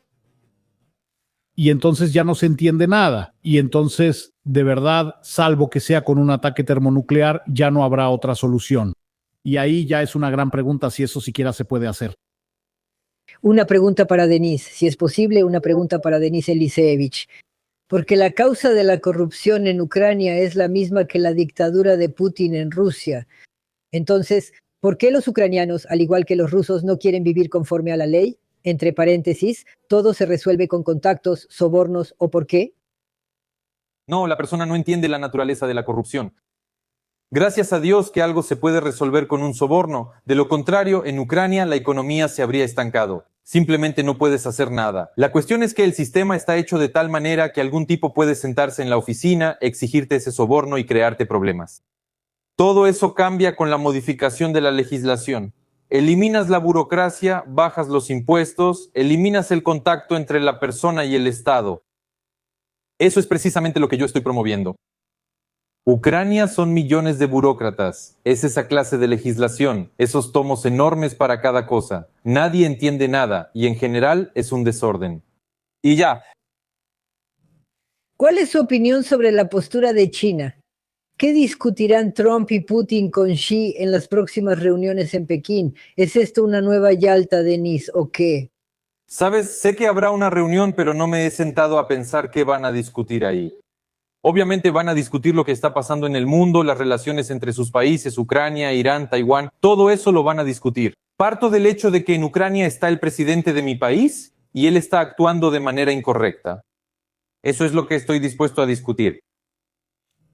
Y entonces ya no se entiende nada. Y entonces, de verdad, salvo que sea con un ataque termonuclear, ya no habrá otra solución. Y ahí ya es una gran pregunta si eso siquiera se puede hacer. Una pregunta para Denise, si es posible, una pregunta para Denise Eliseevich. Porque la causa de la corrupción en Ucrania es la misma que la dictadura de Putin en Rusia. Entonces, ¿por qué los ucranianos, al igual que los rusos, no quieren vivir conforme a la ley? Entre paréntesis, ¿todo se resuelve con contactos, sobornos o por qué? No, la persona no entiende la naturaleza de la corrupción. Gracias a Dios que algo se puede resolver con un soborno. De lo contrario, en Ucrania la economía se habría estancado. Simplemente no puedes hacer nada. La cuestión es que el sistema está hecho de tal manera que algún tipo puede sentarse en la oficina, exigirte ese soborno y crearte problemas. Todo eso cambia con la modificación de la legislación. Eliminas la burocracia, bajas los impuestos, eliminas el contacto entre la persona y el Estado. Eso es precisamente lo que yo estoy promoviendo. Ucrania son millones de burócratas. Es esa clase de legislación, esos tomos enormes para cada cosa. Nadie entiende nada y en general es un desorden. Y ya. ¿Cuál es su opinión sobre la postura de China? ¿Qué discutirán Trump y Putin con Xi en las próximas reuniones en Pekín? ¿Es esto una nueva Yalta, Denise, o qué? Sabes, sé que habrá una reunión, pero no me he sentado a pensar qué van a discutir ahí. Obviamente van a discutir lo que está pasando en el mundo, las relaciones entre sus países, Ucrania, Irán, Taiwán, todo eso lo van a discutir. Parto del hecho de que en Ucrania está el presidente de mi país y él está actuando de manera incorrecta. Eso es lo que estoy dispuesto a discutir.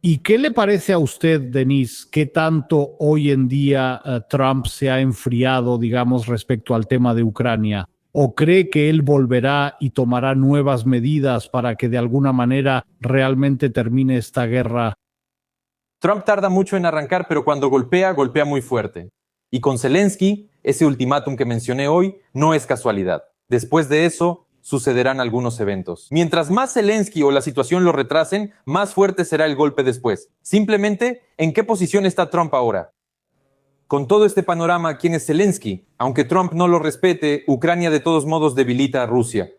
¿Y qué le parece a usted, Denise, qué tanto hoy en día Trump se ha enfriado, digamos, respecto al tema de Ucrania? ¿O cree que él volverá y tomará nuevas medidas para que de alguna manera realmente termine esta guerra? Trump tarda mucho en arrancar, pero cuando golpea, golpea muy fuerte. Y con Zelensky, ese ultimátum que mencioné hoy, no es casualidad. Después de eso, sucederán algunos eventos. Mientras más Zelensky o la situación lo retrasen, más fuerte será el golpe después. Simplemente, ¿en qué posición está Trump ahora? Con todo este panorama, ¿quién es Zelensky? Aunque Trump no lo respete, Ucrania de todos modos debilita a Rusia.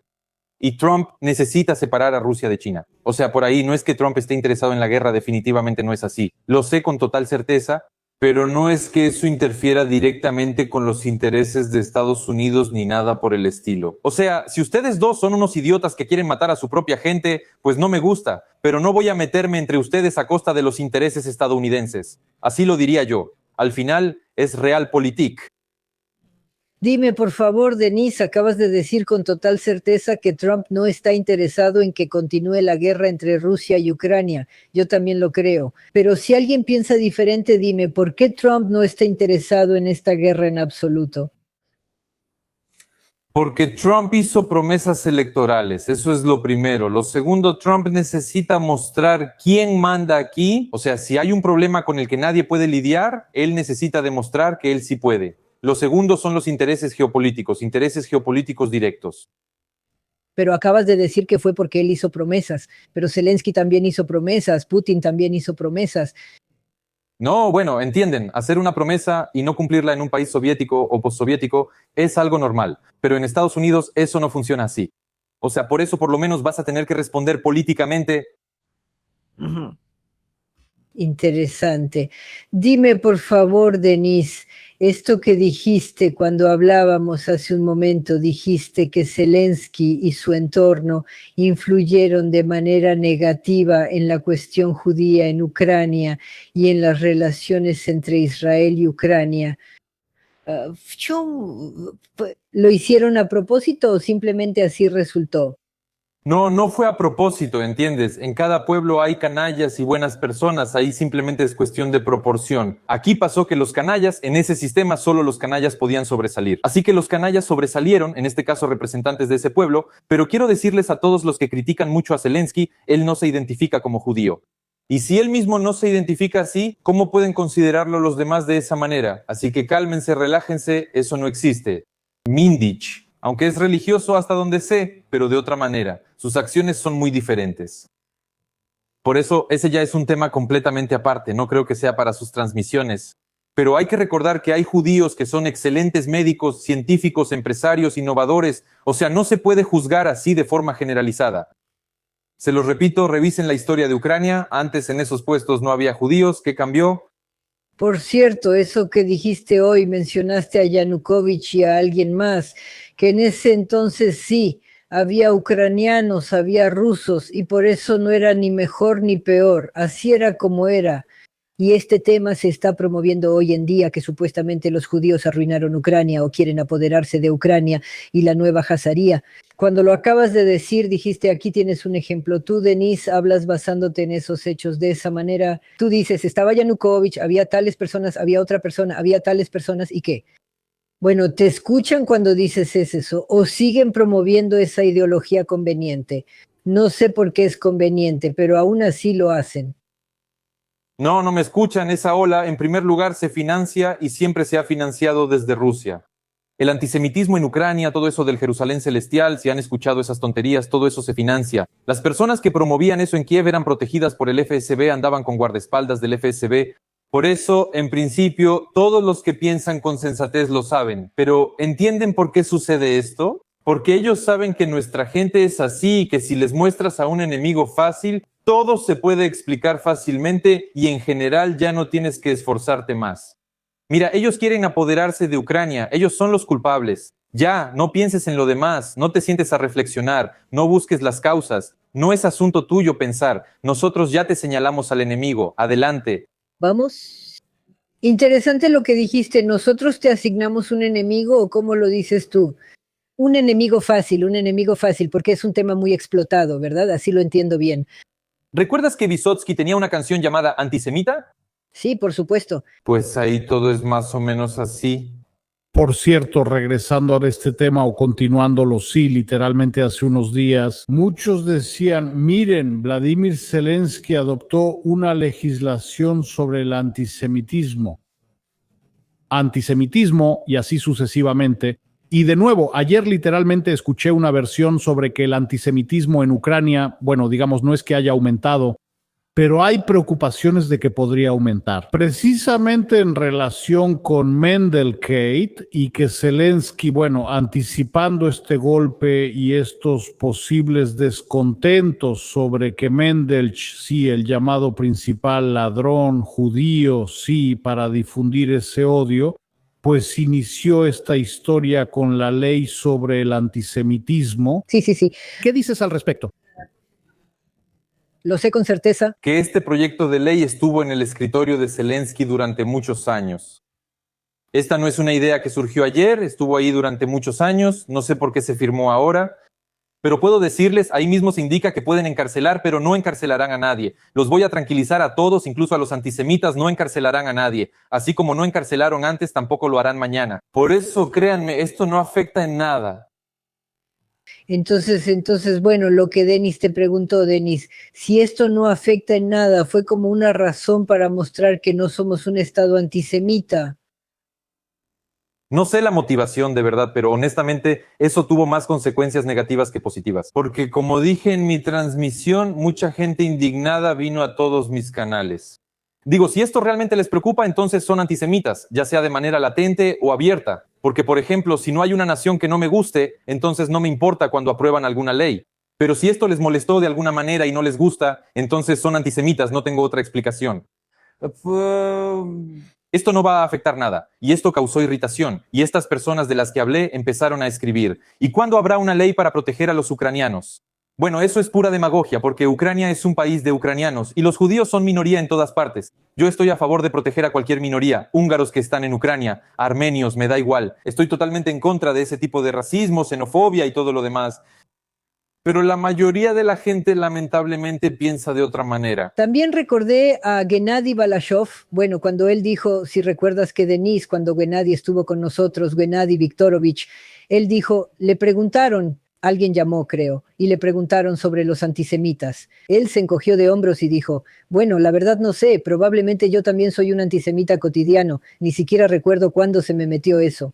Y Trump necesita separar a Rusia de China. O sea, por ahí no es que Trump esté interesado en la guerra, definitivamente no es así. Lo sé con total certeza, pero no es que eso interfiera directamente con los intereses de Estados Unidos ni nada por el estilo. O sea, si ustedes dos son unos idiotas que quieren matar a su propia gente, pues no me gusta, pero no voy a meterme entre ustedes a costa de los intereses estadounidenses. Así lo diría yo. Al final, es realpolitik. Dime, por favor, Denise, acabas de decir con total certeza que Trump no está interesado en que continúe la guerra entre Rusia y Ucrania. Yo también lo creo. Pero si alguien piensa diferente, dime, ¿por qué Trump no está interesado en esta guerra en absoluto? Porque Trump hizo promesas electorales, eso es lo primero. Lo segundo, Trump necesita mostrar quién manda aquí. O sea, si hay un problema con el que nadie puede lidiar, él necesita demostrar que él sí puede. Lo segundo son los intereses geopolíticos directos. Pero acabas de decir que fue porque él hizo promesas. Pero Zelensky también hizo promesas, Putin también hizo promesas. No, bueno, entienden, hacer una promesa y no cumplirla en un país soviético o postsoviético es algo normal, pero en Estados Unidos eso no funciona así. O sea, por eso por lo menos vas a tener que responder políticamente. Interesante. Dime, por favor, Denise, esto que dijiste cuando hablábamos hace un momento, dijiste que Zelensky y su entorno influyeron de manera negativa en la cuestión judía en Ucrania y en las relaciones entre Israel y Ucrania. ¿Lo hicieron a propósito o simplemente así resultó? No, no fue a propósito, ¿entiendes? En cada pueblo hay canallas y buenas personas, ahí simplemente es cuestión de proporción. Aquí pasó que los canallas, en ese sistema solo los canallas podían sobresalir. Así que los canallas sobresalieron, en este caso representantes de ese pueblo, pero quiero decirles a todos los que critican mucho a Zelensky, él no se identifica como judío. Y si él mismo no se identifica así, ¿cómo pueden considerarlo los demás de esa manera? Así que cálmense, relájense, eso no existe. Mindich, aunque es religioso hasta donde sé, pero de otra manera. Sus acciones son muy diferentes. Por eso, ese ya es un tema completamente aparte, no creo que sea para sus transmisiones. Pero hay que recordar que hay judíos que son excelentes médicos, científicos, empresarios, innovadores. O sea, no se puede juzgar así de forma generalizada. Se los repito, revisen la historia de Ucrania. Antes en esos puestos no había judíos. ¿Qué cambió? Por cierto, eso que dijiste hoy, mencionaste a Yanukovych y a alguien más, que en ese entonces sí, había ucranianos, había rusos, y por eso no era ni mejor ni peor, así era como era. Y este tema se está promoviendo hoy en día, que supuestamente los judíos arruinaron Ucrania o quieren apoderarse de Ucrania y la nueva Hazaría. Cuando lo acabas de decir, dijiste, aquí tienes un ejemplo. Tú, Denise, hablas basándote en esos hechos de esa manera. Tú dices, estaba Yanukovych, había tales personas, había otra persona, había tales personas, ¿y qué? Bueno, ¿te escuchan cuando dices eso o siguen promoviendo esa ideología conveniente? No sé por qué es conveniente, pero aún así lo hacen. No, no me escuchan. Esa ola, en primer lugar, se financia y siempre se ha financiado desde Rusia. El antisemitismo en Ucrania, todo eso del Jerusalén celestial, si han escuchado esas tonterías, todo eso se financia. Las personas que promovían eso en Kiev eran protegidas por el FSB, andaban con guardaespaldas del FSB. Por eso, en principio, todos los que piensan con sensatez lo saben. Pero, ¿entienden por qué sucede esto? Porque ellos saben que nuestra gente es así y que si les muestras a un enemigo fácil, todo se puede explicar fácilmente y en general ya no tienes que esforzarte más. Mira, ellos quieren apoderarse de Ucrania, ellos son los culpables. Ya, no pienses en lo demás, no te sientes a reflexionar, no busques las causas. No es asunto tuyo pensar, nosotros ya te señalamos al enemigo, adelante. ¿Vamos? Interesante lo que dijiste, ¿nosotros te asignamos un enemigo o cómo lo dices tú? Un enemigo fácil, porque es un tema muy explotado, ¿verdad? Así lo entiendo bien. ¿Recuerdas que Vysotsky tenía una canción llamada Antisemita? Sí, por supuesto. Pues ahí todo es más o menos así. Por cierto, regresando a este tema o continuándolo, sí, literalmente hace unos días, muchos decían, miren, Vladimir Zelensky adoptó una legislación sobre el antisemitismo. Antisemitismo, y así sucesivamente, Y de nuevo, ayer literalmente escuché una versión sobre que el antisemitismo en Ucrania, bueno, digamos, no es que haya aumentado, pero hay preocupaciones de que podría aumentar. Precisamente en relación con Mendelkate y que Zelensky, bueno, anticipando este golpe y estos posibles descontentos sobre que Mendelch, sí, el llamado principal ladrón judío, sí, para difundir ese odio, pues inició esta historia con la ley sobre el antisemitismo. Sí, sí, sí. ¿Qué dices al respecto? Lo sé con certeza. Que este proyecto de ley estuvo en el escritorio de Zelensky durante muchos años. Esta no es una idea que surgió ayer, estuvo ahí durante muchos años, no sé por qué se firmó ahora, pero puedo decirles, ahí mismo se indica que pueden encarcelar, pero no encarcelarán a nadie. Los voy a tranquilizar a todos, incluso a los antisemitas, no encarcelarán a nadie. Así como no encarcelaron antes, tampoco lo harán mañana. Por eso, créanme, esto no afecta en nada. Entonces, bueno, lo que Denis te preguntó, Denis, si esto no afecta en nada, fue como una razón para mostrar que no somos un Estado antisemita. No sé la motivación de verdad, pero honestamente eso tuvo más consecuencias negativas que positivas. Porque como dije en mi transmisión, mucha gente indignada vino a todos mis canales. Digo, si esto realmente les preocupa, entonces son antisemitas, ya sea de manera latente o abierta. Porque, por ejemplo, si no hay una nación que no me guste, entonces no me importa cuando aprueban alguna ley. Pero si esto les molestó de alguna manera y no les gusta, entonces son antisemitas, no tengo otra explicación. Esto no va a afectar nada, y esto causó irritación, y estas personas de las que hablé empezaron a escribir. ¿Y cuándo habrá una ley para proteger a los ucranianos? Bueno, eso es pura demagogia, porque Ucrania es un país de ucranianos, y los judíos son minoría en todas partes. Yo estoy a favor de proteger a cualquier minoría, húngaros que están en Ucrania, armenios, me da igual. Estoy totalmente en contra de ese tipo de racismo, xenofobia y todo lo demás. Pero la mayoría de la gente lamentablemente piensa de otra manera. También recordé a Gennady Balashov, bueno, cuando él dijo, si recuerdas que Denis, cuando Gennady estuvo con nosotros, Gennady Viktorovich, él dijo, le preguntaron, alguien llamó creo, y le preguntaron sobre los antisemitas. Él se encogió de hombros y dijo, bueno, la verdad no sé, probablemente yo también soy un antisemita cotidiano, ni siquiera recuerdo cuándo se me metió eso.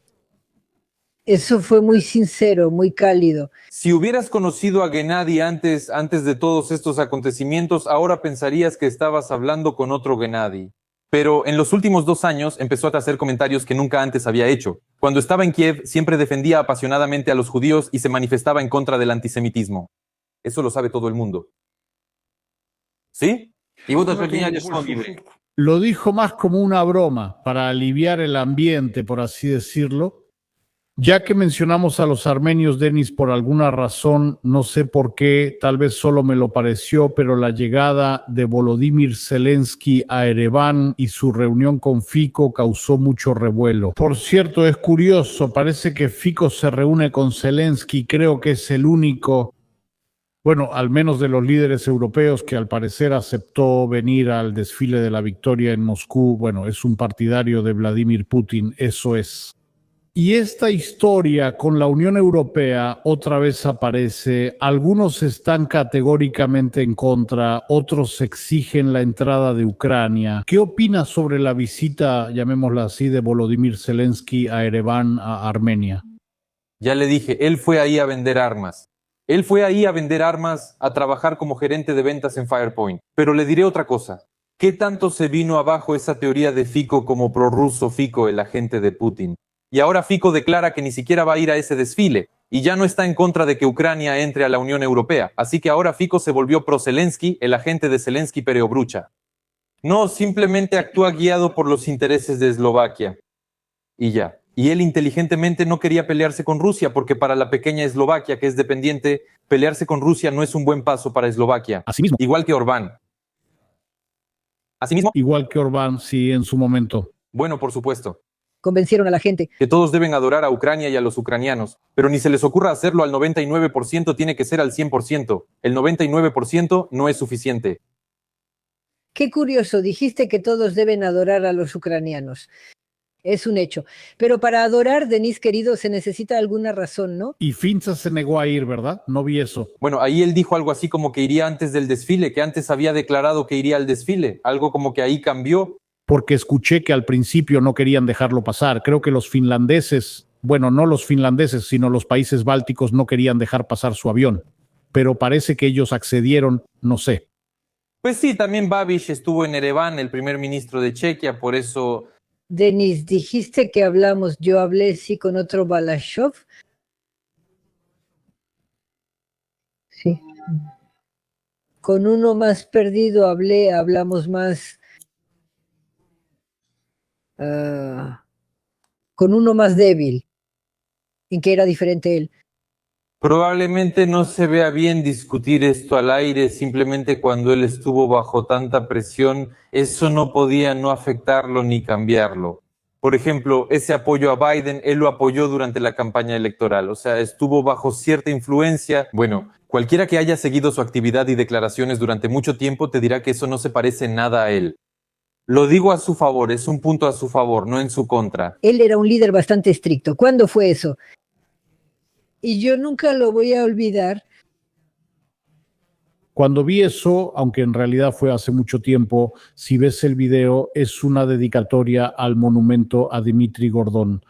Eso fue muy sincero, muy cálido. Si hubieras conocido a Gennady antes de todos estos acontecimientos, ahora pensarías que estabas hablando con otro Gennady. Pero en los últimos 2 años empezó a hacer comentarios que nunca antes había hecho. Cuando estaba en Kiev, siempre defendía apasionadamente a los judíos y se manifestaba en contra del antisemitismo. Eso lo sabe todo el mundo. ¿Sí? Lo dijo más como una broma, para aliviar el ambiente, por así decirlo. Ya que mencionamos a los armenios, Denis, por alguna razón, no sé por qué, tal vez solo me lo pareció, pero la llegada de Volodymyr Zelensky a Ereván y su reunión con Fico causó mucho revuelo. Por cierto, es curioso, parece que Fico se reúne con Zelensky, creo que es el único, bueno, al menos de los líderes europeos que al parecer aceptó venir al desfile de la victoria en Moscú. Bueno, es un partidario de Vladimir Putin, eso es. Y esta historia con la Unión Europea otra vez aparece. Algunos están categóricamente en contra, otros exigen la entrada de Ucrania. ¿Qué opinas sobre la visita, llamémosla así, de Volodymyr Zelensky a Ereván, a Armenia? Ya le dije, él fue ahí a vender armas. Él fue ahí a vender armas, a trabajar como gerente de ventas en Firepoint. Pero le diré otra cosa. ¿Qué tanto se vino abajo esa teoría de Fico como prorruso Fico, el agente de Putin? Y ahora Fico declara que ni siquiera va a ir a ese desfile y ya no está en contra de que Ucrania entre a la Unión Europea. Así que ahora Fico se volvió pro-Zelensky, el agente de Zelensky Pereobrucha. No, simplemente actúa guiado por los intereses de Eslovaquia. Y ya. Y él inteligentemente no quería pelearse con Rusia porque para la pequeña Eslovaquia, que es dependiente, pelearse con Rusia no es un buen paso para Eslovaquia. Asimismo. Igual que Orbán. Asimismo. Igual que Orbán, sí, en su momento. Bueno, por supuesto. Convencieron a la gente. Que todos deben adorar a Ucrania y a los ucranianos, pero ni se les ocurra hacerlo al 99%, tiene que ser al 100%. El 99% no es suficiente. Qué curioso, dijiste que todos deben adorar a los ucranianos. Es un hecho. Pero para adorar, Denis querido, se necesita alguna razón, ¿no? Y Finza se negó a ir, ¿verdad? No vi eso. Bueno, ahí él dijo algo así como que iría antes del desfile, que antes había declarado que iría al desfile. Algo como que ahí cambió. Porque escuché que al principio no querían dejarlo pasar. Creo que los finlandeses Bueno, no los finlandeses, sino los países bálticos no querían dejar pasar su avión, pero parece que ellos accedieron, no sé. Pues sí, también Babiš estuvo en Ereván, el primer ministro de Chequia, por eso... Denis, dijiste que hablamos, yo hablé sí con otro Balashov. Sí. Con uno más perdido hablamos más. Con uno más débil. ¿En qué era diferente él? Probablemente no se vea bien discutir esto al aire, simplemente cuando él estuvo bajo tanta presión, eso no podía no afectarlo ni cambiarlo. Por ejemplo, ese apoyo a Biden, él lo apoyó durante la campaña electoral, o sea, estuvo bajo cierta influencia. Bueno, cualquiera que haya seguido su actividad y declaraciones durante mucho tiempo te dirá que eso no se parece nada a él. Lo digo a su favor, es un punto a su favor, no en su contra. Él era un líder bastante estricto. ¿Cuándo fue eso? Y yo nunca lo voy a olvidar. Cuando vi eso, aunque en realidad fue hace mucho tiempo, si ves el video, es una dedicatoria al monumento a Dmitry Gordon.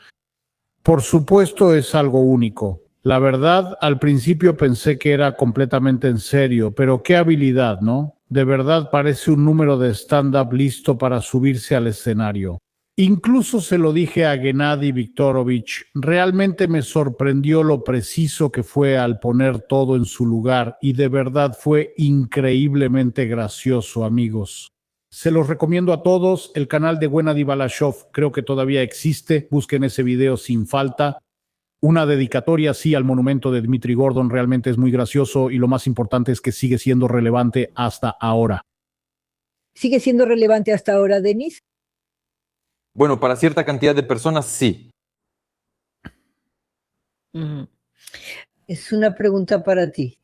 Por supuesto es algo único. La verdad, al principio pensé que era completamente en serio, pero qué habilidad, ¿no? De verdad parece un número de stand-up listo para subirse al escenario. Incluso se lo dije a Gennady Viktorovich, realmente me sorprendió lo preciso que fue al poner todo en su lugar y de verdad fue increíblemente gracioso, amigos. Se los recomiendo a todos, el canal de Gennady Balashov creo que todavía existe, busquen ese video sin falta. Una dedicatoria, sí, al monumento de Dmitry Gordon realmente es muy gracioso y lo más importante es que sigue siendo relevante hasta ahora. ¿Sigue siendo relevante hasta ahora, Denis? Bueno, para cierta cantidad de personas, sí. Es una pregunta para ti.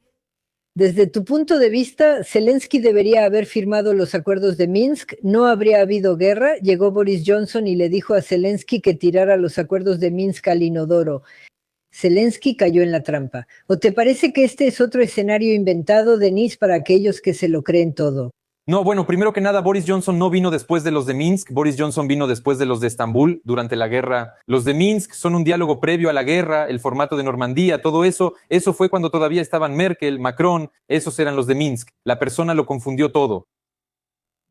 Desde tu punto de vista, Zelensky debería haber firmado los acuerdos de Minsk, no habría habido guerra, llegó Boris Johnson y le dijo a Zelensky que tirara los acuerdos de Minsk al inodoro. Zelensky cayó en la trampa. ¿O te parece que este es otro escenario inventado, Denis, para aquellos que se lo creen todo? No, bueno, primero que nada, Boris Johnson no vino después de los de Minsk, Boris Johnson vino después de los de Estambul durante la guerra. Los de Minsk son un diálogo previo a la guerra, el formato de Normandía, todo eso fue cuando todavía estaban Merkel, Macron, esos eran los de Minsk. La persona lo confundió todo.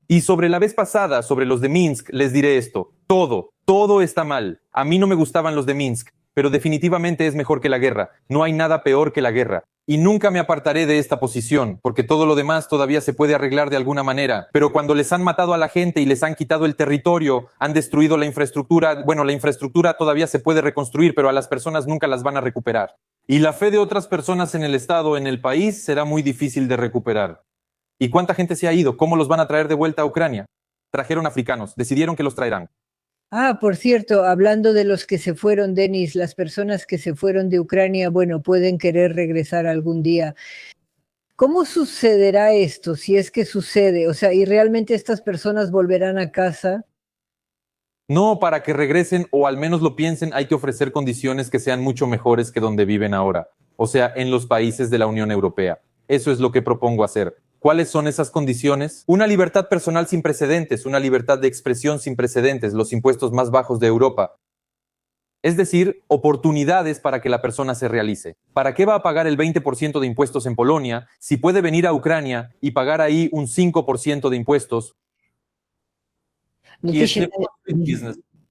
Y sobre la vez pasada, sobre los de Minsk, les diré esto, todo está mal. A mí no me gustaban los de Minsk, pero definitivamente es mejor que la guerra. No hay nada peor que la guerra. Y nunca me apartaré de esta posición, porque todo lo demás todavía se puede arreglar de alguna manera. Pero cuando les han matado a la gente y les han quitado el territorio, han destruido la infraestructura, bueno, la infraestructura todavía se puede reconstruir, pero a las personas nunca las van a recuperar. Y la fe de otras personas en el Estado, en el país, será muy difícil de recuperar. ¿Y cuánta gente se ha ido? ¿Cómo los van a traer de vuelta a Ucrania? Trajeron africanos, decidieron que los traerán. Por cierto, hablando de los que se fueron, Denis, las personas que se fueron de Ucrania, bueno, pueden querer regresar algún día. ¿Cómo sucederá esto, si es que sucede? O sea, ¿y realmente estas personas volverán a casa? No, para que regresen o al menos lo piensen, hay que ofrecer condiciones que sean mucho mejores que donde viven ahora. O sea, en los países de la Unión Europea. Eso es lo que propongo hacer. ¿Cuáles son esas condiciones? Una libertad personal sin precedentes, una libertad de expresión sin precedentes, los impuestos más bajos de Europa. Es decir, oportunidades para que la persona se realice. ¿Para qué va a pagar el 20% de impuestos en Polonia si puede venir a Ucrania y pagar ahí un 5% de impuestos?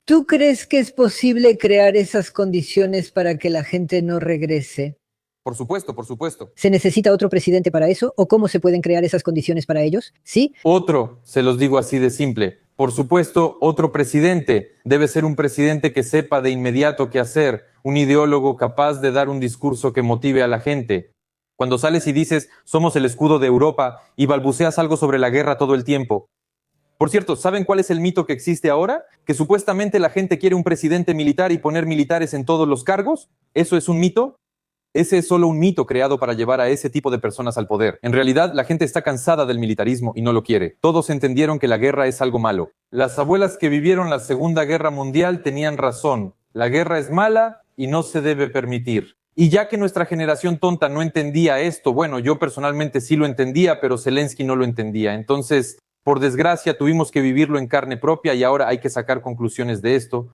¿Tú crees que es posible crear esas condiciones para que la gente no regrese? Por supuesto, por supuesto. ¿Se necesita otro presidente para eso? ¿O cómo se pueden crear esas condiciones para ellos? ¿Sí? Otro, se los digo así de simple. Por supuesto, otro presidente. Debe ser un presidente que sepa de inmediato qué hacer, un ideólogo capaz de dar un discurso que motive a la gente. Cuando sales y dices, somos el escudo de Europa, y balbuceas algo sobre la guerra todo el tiempo. Por cierto, ¿saben cuál es el mito que existe ahora? Que supuestamente la gente quiere un presidente militar y poner militares en todos los cargos. ¿Eso es un mito? Ese es solo un mito creado para llevar a ese tipo de personas al poder. En realidad, la gente está cansada del militarismo y no lo quiere. Todos entendieron que la guerra es algo malo. Las abuelas que vivieron la Segunda Guerra Mundial tenían razón. La guerra es mala y no se debe permitir. Y ya que nuestra generación tonta no entendía esto, bueno, yo personalmente sí lo entendía, pero Zelensky no lo entendía. Entonces, por desgracia, tuvimos que vivirlo en carne propia y ahora hay que sacar conclusiones de esto.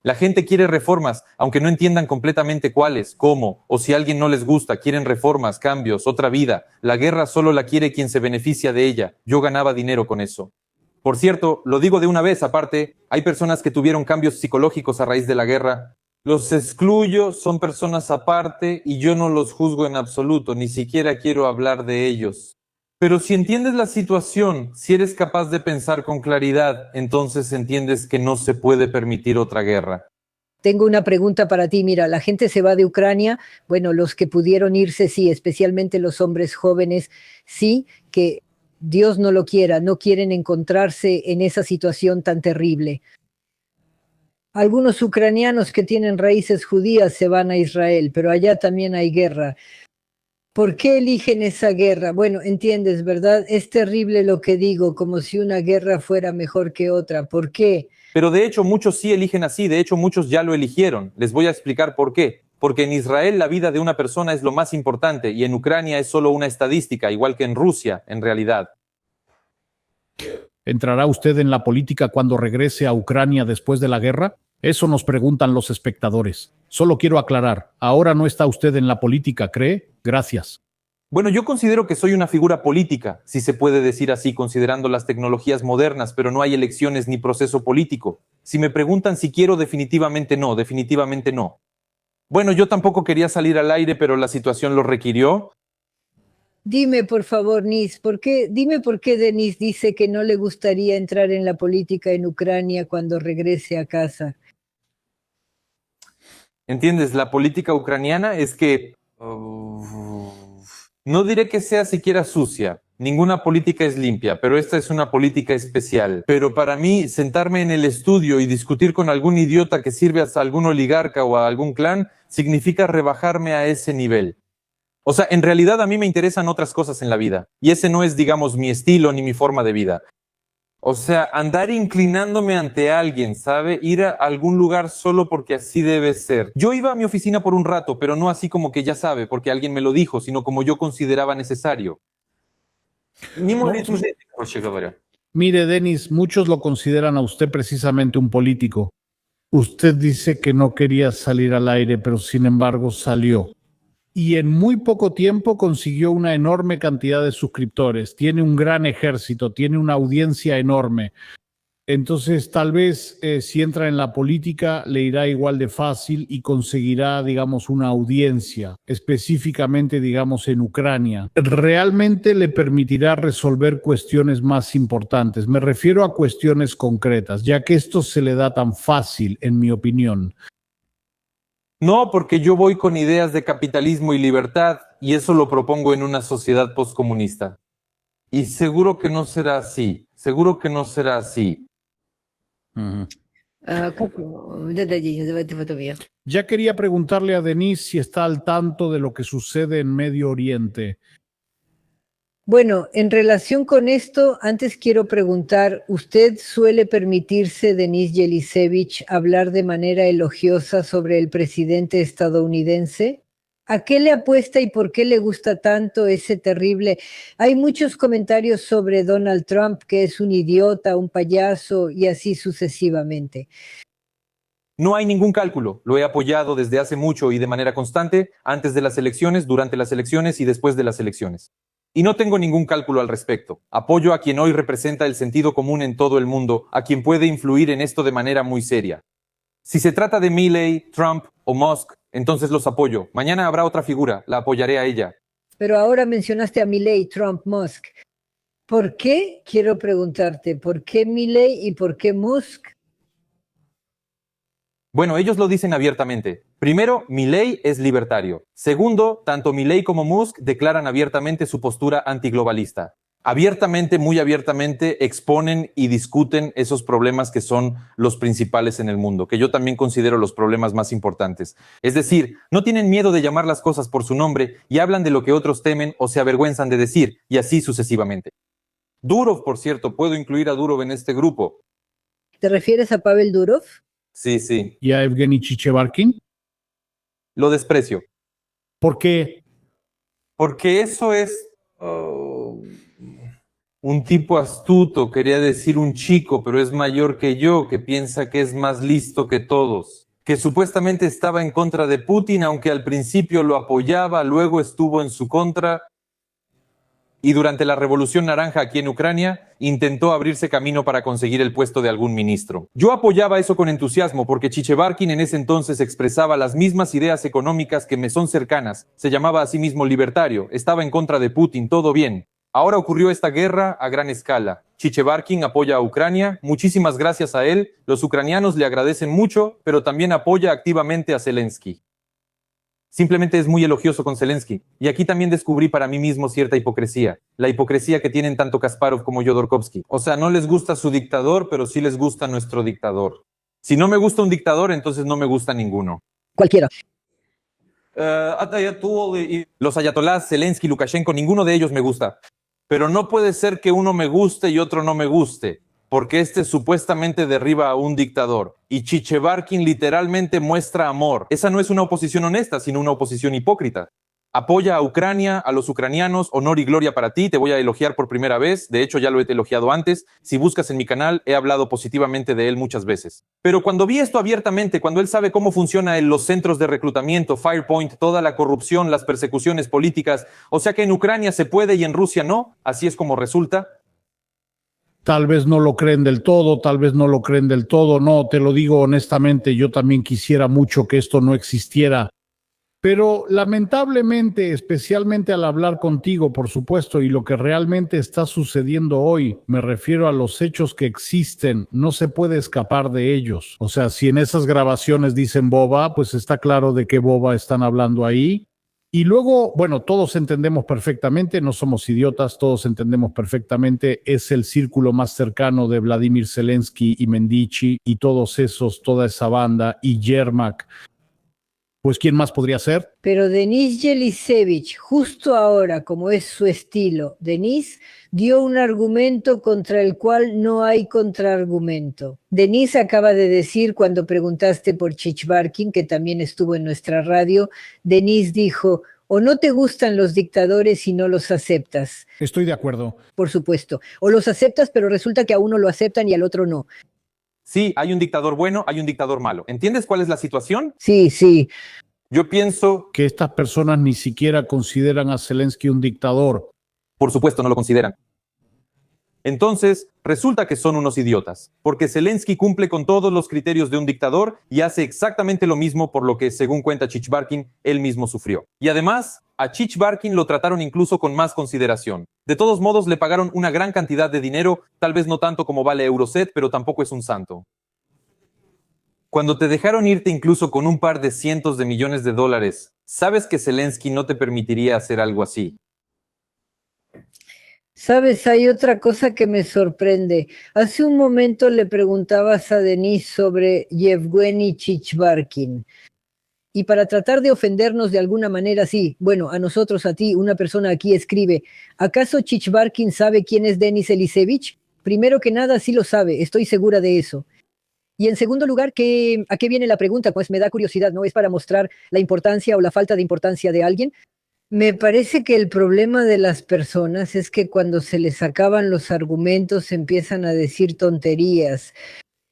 La gente quiere reformas, aunque no entiendan completamente cuáles, cómo, o si a alguien no les gusta, quieren reformas, cambios, otra vida. La guerra solo la quiere quien se beneficia de ella. Yo ganaba dinero con eso. Por cierto, lo digo de una vez aparte, hay personas que tuvieron cambios psicológicos a raíz de la guerra. Los excluyo, son personas aparte y yo no los juzgo en absoluto, ni siquiera quiero hablar de ellos. Pero si entiendes la situación, si eres capaz de pensar con claridad, entonces entiendes que no se puede permitir otra guerra. Tengo una pregunta para ti. Mira, la gente se va de Ucrania. Bueno, los que pudieron irse, sí, especialmente los hombres jóvenes, sí, que Dios no lo quiera, no quieren encontrarse en esa situación tan terrible. Algunos ucranianos que tienen raíces judías se van a Israel, pero allá también hay guerra. ¿Por qué eligen esa guerra? Bueno, entiendes, ¿verdad? Es terrible lo que digo, como si una guerra fuera mejor que otra. ¿Por qué? Pero de hecho muchos sí eligen así, de hecho muchos ya lo eligieron. Les voy a explicar por qué. Porque en Israel la vida de una persona es lo más importante y en Ucrania es solo una estadística, igual que en Rusia, en realidad. ¿Entrará usted en la política cuando regrese a Ucrania después de la guerra? Eso nos preguntan los espectadores. Solo quiero aclarar, ahora no está usted en la política, ¿cree? Gracias. Bueno, yo considero que soy una figura política, si se puede decir así, considerando las tecnologías modernas, pero no hay elecciones ni proceso político. Si me preguntan si quiero, definitivamente no, definitivamente no. Bueno, yo tampoco quería salir al aire, pero la situación lo requirió. Dime, por favor, dime por qué Denis dice que no le gustaría entrar en la política en Ucrania cuando regrese a casa. ¿Entiendes? La política ucraniana es que... no diré que sea siquiera sucia. Ninguna política es limpia, pero esta es una política especial. Pero para mí, sentarme en el estudio y discutir con algún idiota que sirve a algún oligarca o a algún clan, significa rebajarme a ese nivel. O sea, en realidad a mí me interesan otras cosas en la vida. Y ese no es, digamos, mi estilo ni mi forma de vida. O sea, andar inclinándome ante alguien, ¿sabe? Ir a algún lugar solo porque así debe ser. Yo iba a mi oficina por un rato, pero no así como que ya sabe, porque alguien me lo dijo, sino como yo consideraba necesario. Mire, Denis, muchos lo consideran a usted precisamente un político. Usted dice que no quería salir al aire, pero sin embargo salió. Y en muy poco tiempo consiguió una enorme cantidad de suscriptores. Tiene un gran ejército, tiene una audiencia enorme. Entonces, tal vez si entra en la política le irá igual de fácil y conseguirá, digamos, una audiencia, específicamente, digamos, en Ucrania. Realmente le permitirá resolver cuestiones más importantes. Me refiero a cuestiones concretas, ya que esto se le da tan fácil, en mi opinión. No, porque yo voy con ideas de capitalismo y libertad, y eso lo propongo en una sociedad postcomunista. Y seguro que no será así, seguro que no será así. Ya quería preguntarle a Denise si está al tanto de lo que sucede en Medio Oriente. Bueno, en relación con esto, antes quiero preguntar, ¿usted suele permitirse, Denis Yelisevich, hablar de manera elogiosa sobre el presidente estadounidense? ¿A qué le apuesta y por qué le gusta tanto ese terrible? Hay muchos comentarios sobre Donald Trump, que es un idiota, un payaso y así sucesivamente. No hay ningún cálculo. Lo he apoyado desde hace mucho y de manera constante, antes de las elecciones, durante las elecciones y después de las elecciones. Y no tengo ningún cálculo al respecto. Apoyo a quien hoy representa el sentido común en todo el mundo, a quien puede influir en esto de manera muy seria. Si se trata de Milley, Trump o Musk, entonces los apoyo. Mañana habrá otra figura, la apoyaré a ella. Pero ahora mencionaste a Milley, Trump, Musk. ¿Por qué? Quiero preguntarte, ¿por qué Milley y por qué Musk? Bueno, ellos lo dicen abiertamente. Primero, Milley es libertario. Segundo, tanto Milley como Musk declaran abiertamente su postura antiglobalista. Abiertamente, muy abiertamente, exponen y discuten esos problemas que son los principales en el mundo, que yo también considero los problemas más importantes. Es decir, no tienen miedo de llamar las cosas por su nombre y hablan de lo que otros temen o se avergüenzan de decir, y así sucesivamente. Durov, por cierto, puedo incluir a Durov en este grupo. ¿Te refieres a Pavel Durov? Sí, sí. ¿Y a Evgeny Chichevarkin? Lo desprecio. ¿Por qué? Porque eso es... Un tipo astuto, quería decir un chico, pero es mayor que yo, que piensa que es más listo que todos, que supuestamente estaba en contra de Putin, aunque al principio lo apoyaba, luego estuvo en su contra, y durante la Revolución Naranja aquí en Ucrania intentó abrirse camino para conseguir el puesto de algún ministro. Yo apoyaba eso con entusiasmo porque Chichevarkin en ese entonces expresaba las mismas ideas económicas que me son cercanas, se llamaba a sí mismo libertario, estaba en contra de Putin, todo bien. Ahora ocurrió esta guerra a gran escala. Chichevarkin apoya a Ucrania, muchísimas gracias a él, los ucranianos le agradecen mucho, pero también apoya activamente a Zelensky. Simplemente es muy elogioso con Zelensky. Y aquí también descubrí para mí mismo cierta hipocresía. La hipocresía que tienen tanto Kasparov como Jodorkovsky. O sea, no les gusta su dictador, pero sí les gusta nuestro dictador. Si no me gusta un dictador, entonces no me gusta ninguno. Cualquiera. Los ayatolás, Zelensky, Lukashenko, ninguno de ellos me gusta. Pero no puede ser que uno me guste y otro no me guste, porque este supuestamente derriba a un dictador. Y Chichevarkin literalmente muestra amor. Esa no es una oposición honesta, sino una oposición hipócrita. Apoya a Ucrania, a los ucranianos, honor y gloria para ti, te voy a elogiar por primera vez, de hecho ya lo he elogiado antes, si buscas en mi canal he hablado positivamente de él muchas veces. Pero cuando vi esto abiertamente, cuando él sabe cómo funciona en los centros de reclutamiento, Firepoint, toda la corrupción, las persecuciones políticas, o sea que en Ucrania se puede y en Rusia no, así es como resulta. Tal vez no lo creen del todo, tal vez no lo creen del todo, no, te lo digo honestamente, yo también quisiera mucho que esto no existiera. Pero lamentablemente, especialmente al hablar contigo, por supuesto, y lo que realmente está sucediendo hoy, me refiero a los hechos que existen, no se puede escapar de ellos. O sea, si en esas grabaciones dicen boba, pues está claro de qué boba están hablando ahí. Y luego, bueno, todos entendemos perfectamente, no somos idiotas, todos entendemos perfectamente, es el círculo más cercano de Vladimir Zelensky y Mendici y todos esos, toda esa banda, y Yermak. Pues, ¿quién más podría ser? Pero Denis Jelisevich, justo ahora, como es su estilo, Denis dio un argumento contra el cual no hay contraargumento. Denis acaba de decir, cuando preguntaste por Chichevarkin, que también estuvo en nuestra radio, Denis dijo, o no te gustan los dictadores y no los aceptas. Estoy de acuerdo. Por supuesto. O los aceptas, pero resulta que a uno lo aceptan y al otro no. Sí, hay un dictador bueno, hay un dictador malo. ¿Entiendes cuál es la situación? Sí, sí. Yo pienso que estas personas ni siquiera consideran a Zelensky un dictador. Por supuesto, no lo consideran. Entonces, resulta que son unos idiotas, porque Zelensky cumple con todos los criterios de un dictador y hace exactamente lo mismo por lo que, según cuenta Chichevarkin, él mismo sufrió. Y además, a Chichevarkin lo trataron incluso con más consideración. De todos modos, le pagaron una gran cantidad de dinero, tal vez no tanto como vale Euroset, pero tampoco es un santo. Cuando te dejaron irte incluso con un par de cientos de millones de dólares, ¿sabes que Zelensky no te permitiría hacer algo así? Sabes, hay otra cosa que me sorprende. Hace un momento le preguntabas a Denis sobre Yevgeny Chichevarkin. Y para tratar de ofendernos de alguna manera, sí, bueno, a nosotros, a ti, una persona aquí escribe, ¿acaso Chichevarkin sabe quién es Denis Elisevich? Primero que nada, sí lo sabe, estoy segura de eso. Y en segundo lugar, ¿a qué viene la pregunta? Pues me da curiosidad, ¿no? ¿Es para mostrar la importancia o la falta de importancia de alguien? Me parece que el problema de las personas es que cuando se les acaban los argumentos empiezan a decir tonterías.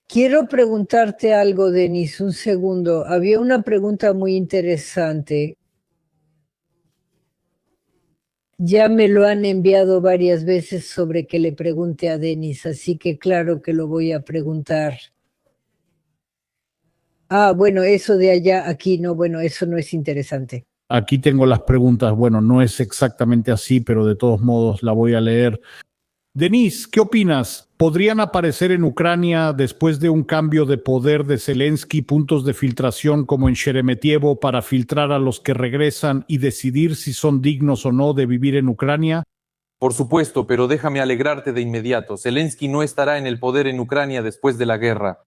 Quiero preguntarte algo, Denis, un segundo. Había una pregunta muy interesante. Ya me lo han enviado varias veces sobre que le pregunte a Denis, así que claro que lo voy a preguntar. Ah, bueno, eso de allá, aquí no, bueno, eso no es interesante. Aquí tengo las preguntas. Bueno, no es exactamente así, pero de todos modos la voy a leer. Denis, ¿qué opinas? ¿Podrían aparecer en Ucrania, después de un cambio de poder de Zelensky, puntos de filtración como en Sheremetyevo para filtrar a los que regresan y decidir si son dignos o no de vivir en Ucrania? Por supuesto, pero déjame alegrarte de inmediato. Zelensky no estará en el poder en Ucrania después de la guerra.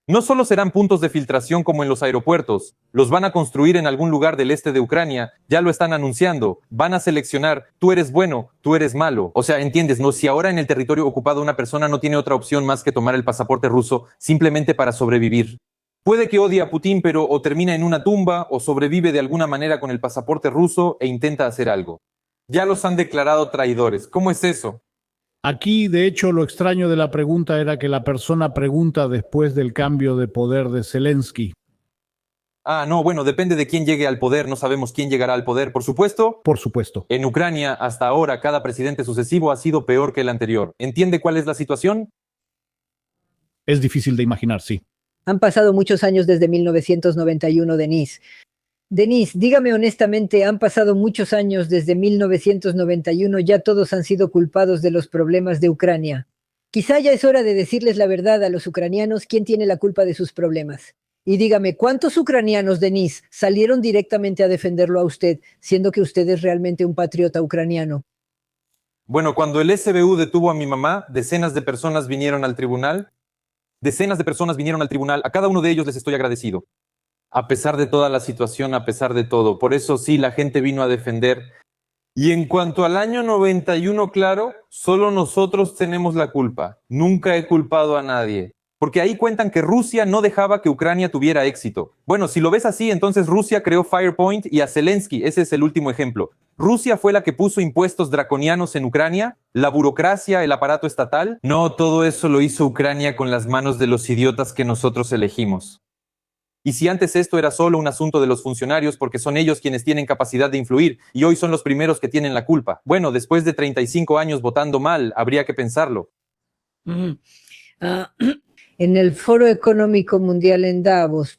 No solo serán puntos de filtración como en los aeropuertos, los van a construir en algún lugar del este de Ucrania, ya lo están anunciando, van a seleccionar, tú eres bueno, tú eres malo. O sea, entiendes, ¿no? Si ahora en el territorio ocupado una persona no tiene otra opción más que tomar el pasaporte ruso simplemente para sobrevivir. Puede que odie a Putin, pero o termina en una tumba o sobrevive de alguna manera con el pasaporte ruso e intenta hacer algo. Ya los han declarado traidores. ¿Cómo es eso? Aquí, de hecho, lo extraño de la pregunta era que la persona pregunta después del cambio de poder de Zelensky. Ah, no, bueno, depende de quién llegue al poder, no sabemos quién llegará al poder. Por supuesto, Por supuesto. en Ucrania, hasta ahora, cada presidente sucesivo ha sido peor que el anterior. ¿Entiende cuál es la situación? Es difícil de imaginar, sí. Han pasado muchos años desde 1991, Denise. Denise, dígame honestamente, han pasado muchos años desde 1991, ya todos han sido culpados de los problemas de Ucrania. Quizá ya es hora de decirles la verdad a los ucranianos quién tiene la culpa de sus problemas. Y dígame, ¿cuántos ucranianos, Denise, salieron directamente a defenderlo a usted, siendo que usted es realmente un patriota ucraniano? Bueno, cuando el SBU detuvo a mi mamá, decenas de personas vinieron al tribunal. Decenas de personas vinieron al tribunal. A cada uno de ellos les estoy agradecido. A pesar de toda la situación, a pesar de todo. Por eso sí, la gente vino a defender. Y en cuanto al año 91, claro, solo nosotros tenemos la culpa. Nunca he culpado a nadie. Porque ahí cuentan que Rusia no dejaba que Ucrania tuviera éxito. Bueno, si lo ves así, entonces Rusia creó Firepoint y a Zelensky, ese es el último ejemplo. Rusia fue la que puso impuestos draconianos en Ucrania, la burocracia, el aparato estatal. No, todo eso lo hizo Ucrania con las manos de los idiotas que nosotros elegimos. Y si antes esto era solo un asunto de los funcionarios porque son ellos quienes tienen capacidad de influir y hoy son los primeros que tienen la culpa. Bueno, después de 35 años votando mal, habría que pensarlo. En el Foro Económico Mundial en Davos,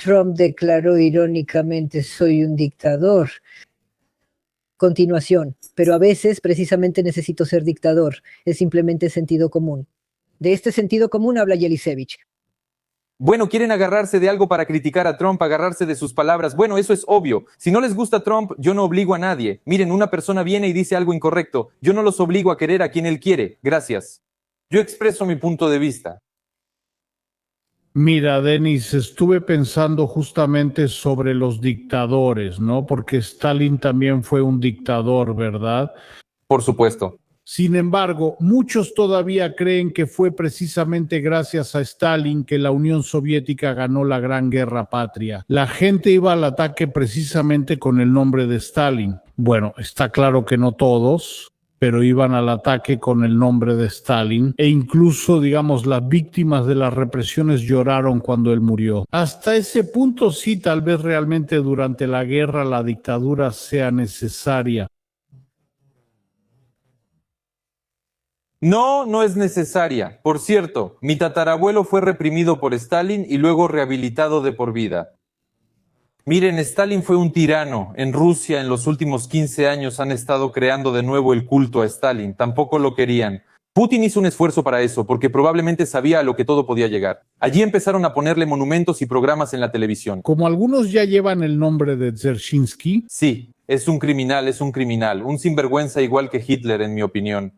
Trump declaró irónicamente: soy un dictador. Continuación, pero a veces precisamente necesito ser dictador, es simplemente sentido común. De este sentido común habla Yelizevich. Bueno, quieren agarrarse de algo para criticar a Trump, agarrarse de sus palabras. Bueno, eso es obvio. Si no les gusta Trump, yo no obligo a nadie. Miren, una persona viene y dice algo incorrecto. Yo no los obligo a querer a quien él quiere. Gracias. Yo expreso mi punto de vista. Mira, Denis, estuve pensando justamente sobre los dictadores, ¿no? Porque Stalin también fue un dictador, ¿verdad? Por supuesto. Sin embargo, muchos todavía creen que fue precisamente gracias a Stalin que la Unión Soviética ganó la Gran Guerra Patria. La gente iba al ataque precisamente con el nombre de Stalin. Bueno, está claro que no todos, pero iban al ataque con el nombre de Stalin e incluso, digamos, las víctimas de las represiones lloraron cuando él murió. Hasta ese punto sí, tal vez realmente durante la guerra la dictadura sea necesaria. No, no es necesaria. Por cierto, mi tatarabuelo fue reprimido por Stalin y luego rehabilitado de por vida. Miren, Stalin fue un tirano. En Rusia en los últimos 15 años han estado creando de nuevo el culto a Stalin. Tampoco lo querían. Putin hizo un esfuerzo para eso, porque probablemente sabía a lo que todo podía llegar. Allí empezaron a ponerle monumentos y programas en la televisión. Como algunos ya llevan el nombre de Dzerzhinsky. Sí, es un criminal, un sinvergüenza igual que Hitler, en mi opinión.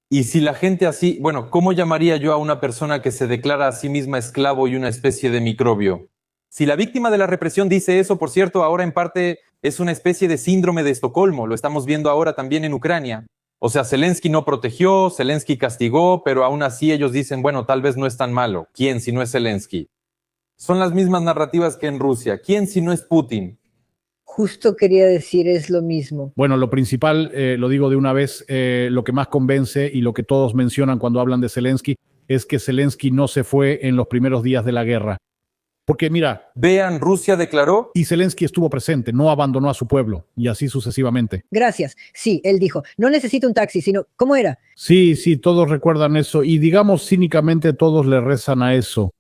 Y si la gente así, bueno, ¿cómo llamaría yo a una persona que se declara a sí misma esclavo y una especie de microbio? Si la víctima de la represión dice eso, por cierto, ahora en parte es una especie de síndrome de Estocolmo, lo estamos viendo ahora también en Ucrania. O sea, Zelensky no protegió, Zelensky castigó, pero aún así ellos dicen, bueno, tal vez no es tan malo. ¿Quién si no es Zelensky? Son las mismas narrativas que en Rusia. ¿Quién si no es Putin? Justo quería decir, es lo mismo. Bueno, lo principal, lo digo de una vez, lo que más convence y lo que todos mencionan cuando hablan de Zelensky es que Zelensky no se fue en los primeros días de la guerra. Porque mira, vean, Rusia declaró y Zelensky estuvo presente, no abandonó a su pueblo y así sucesivamente. Gracias. Sí, él dijo, no necesito un taxi, sino, ¿cómo era? Sí, todos recuerdan eso y digamos cínicamente todos le rezan a eso.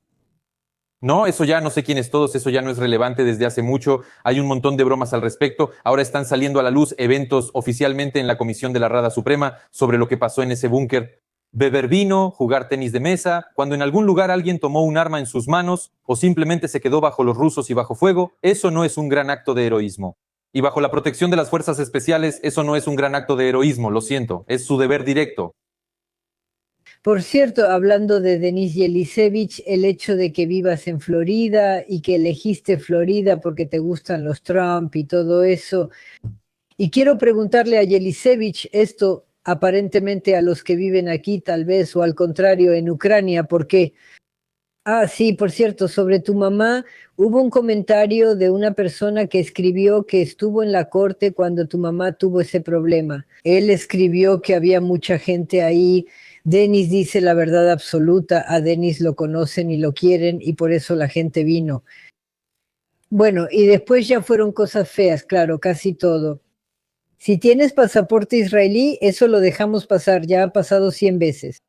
No, eso ya no sé quiénes todos, eso ya no es relevante desde hace mucho. Hay un montón de bromas al respecto. Ahora están saliendo a la luz eventos oficialmente en la Comisión de la Rada Suprema sobre lo que pasó en ese búnker. Beber vino, jugar tenis de mesa, cuando en algún lugar alguien tomó un arma en sus manos o simplemente se quedó bajo los rusos y bajo fuego, eso no es un gran acto de heroísmo. Y bajo la protección de las fuerzas especiales, eso no es un gran acto de heroísmo, lo siento, es su deber directo. Por cierto, hablando de Denis Yelizevich, el hecho de que vivas en Florida y que elegiste Florida porque te gustan los Trump y todo eso. Y quiero preguntarle a Yelizevich esto, aparentemente a los que viven aquí tal vez, o al contrario en Ucrania, ¿por qué? Ah, sí, por cierto, sobre tu mamá, hubo un comentario de una persona que escribió que estuvo en la corte cuando tu mamá tuvo ese problema. Él escribió que había mucha gente ahí. Denis dice la verdad absoluta, a Denis lo conocen y lo quieren y por eso la gente vino. Bueno, y después ya fueron cosas feas, claro, casi todo. Si tienes pasaporte israelí, eso lo dejamos pasar, ya ha pasado 100 veces.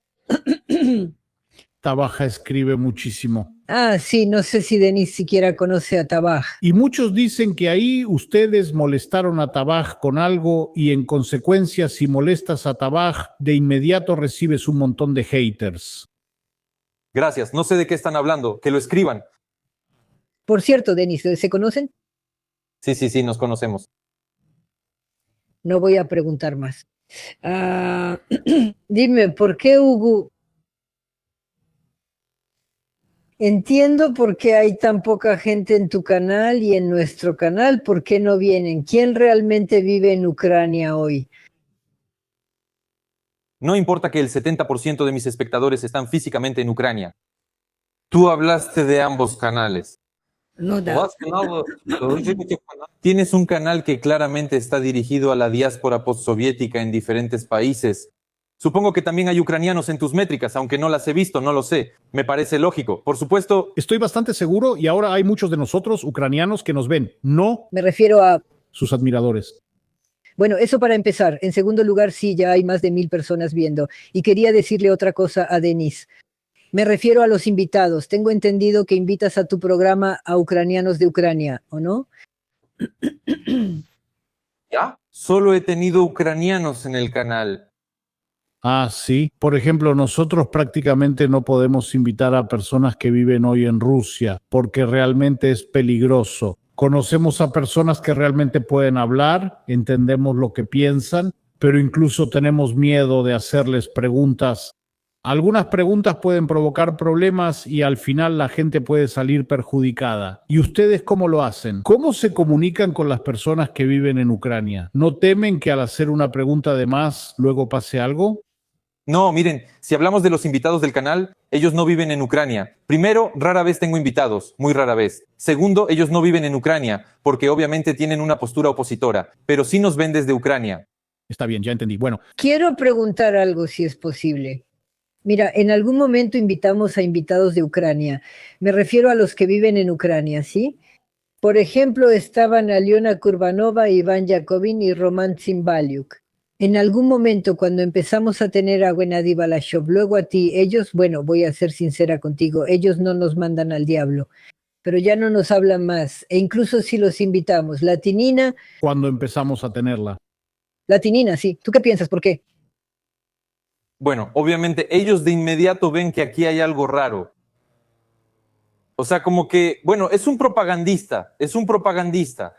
Tabaja escribe muchísimo. Ah, sí, no sé si Denis siquiera conoce a Tabaj. Y muchos dicen que ahí ustedes molestaron a Tabaj con algo y en consecuencia si molestas a Tabaj, de inmediato recibes un montón de haters. Gracias, no sé de qué están hablando, que lo escriban. Por cierto, Denis, ¿se conocen? Sí, nos conocemos. No voy a preguntar más. Ah, dime, ¿por qué Hugo? Entiendo por qué hay tan poca gente en tu canal y en nuestro canal. ¿Por qué no vienen? ¿Quién realmente vive en Ucrania hoy? No importa que el 70% de mis espectadores están físicamente en Ucrania. Tú hablaste de ambos canales. No da. Tienes un canal que claramente está dirigido a la diáspora postsoviética en diferentes países. Supongo que también hay ucranianos en tus métricas, aunque no las he visto, no lo sé. Me parece lógico. Por supuesto, Estoy bastante seguro y ahora hay muchos de nosotros ucranianos que nos ven, no Me refiero a... sus admiradores. Bueno, eso para empezar. En segundo lugar, sí, ya hay más de 1000 personas viendo. Y quería decirle otra cosa a Denis. Me refiero a los invitados. Tengo entendido que invitas a tu programa a ucranianos de Ucrania, ¿o no? ¿ya? Solo he tenido ucranianos en el canal. Ah, sí. Por ejemplo, nosotros prácticamente no podemos invitar a personas que viven hoy en Rusia porque realmente es peligroso. Conocemos a personas que realmente pueden hablar, entendemos lo que piensan, pero incluso tenemos miedo de hacerles preguntas. Algunas preguntas pueden provocar problemas y al final la gente puede salir perjudicada. ¿Y ustedes cómo lo hacen? ¿Cómo se comunican con las personas que viven en Ucrania? ¿No temen que al hacer una pregunta de más luego pase algo? No, miren, si hablamos de los invitados del canal, ellos no viven en Ucrania. Primero, rara vez tengo invitados, muy rara vez. Segundo, ellos no viven en Ucrania, porque obviamente tienen una postura opositora, pero sí nos ven desde Ucrania. Está bien, ya entendí. Bueno, Quiero preguntar algo si es posible. Mira, en algún momento invitamos a invitados de Ucrania. Me refiero a los que viven en Ucrania, ¿sí? Por ejemplo, estaban Aliona Kurbanova, Iván Yakovin y Roman Tsimbaliuk. En algún momento, cuando empezamos a tener a Gennady Balashov, luego a ti, ellos, bueno, voy a ser sincera contigo, ellos no nos mandan al diablo, pero ya no nos hablan más. E incluso si los invitamos, Latinina, cuando empezamos a tenerla. Latinina, sí. ¿Tú qué piensas? ¿Por qué? Bueno, obviamente ellos de inmediato ven que aquí hay algo raro. O sea, como que, bueno, es un propagandista, es un propagandista.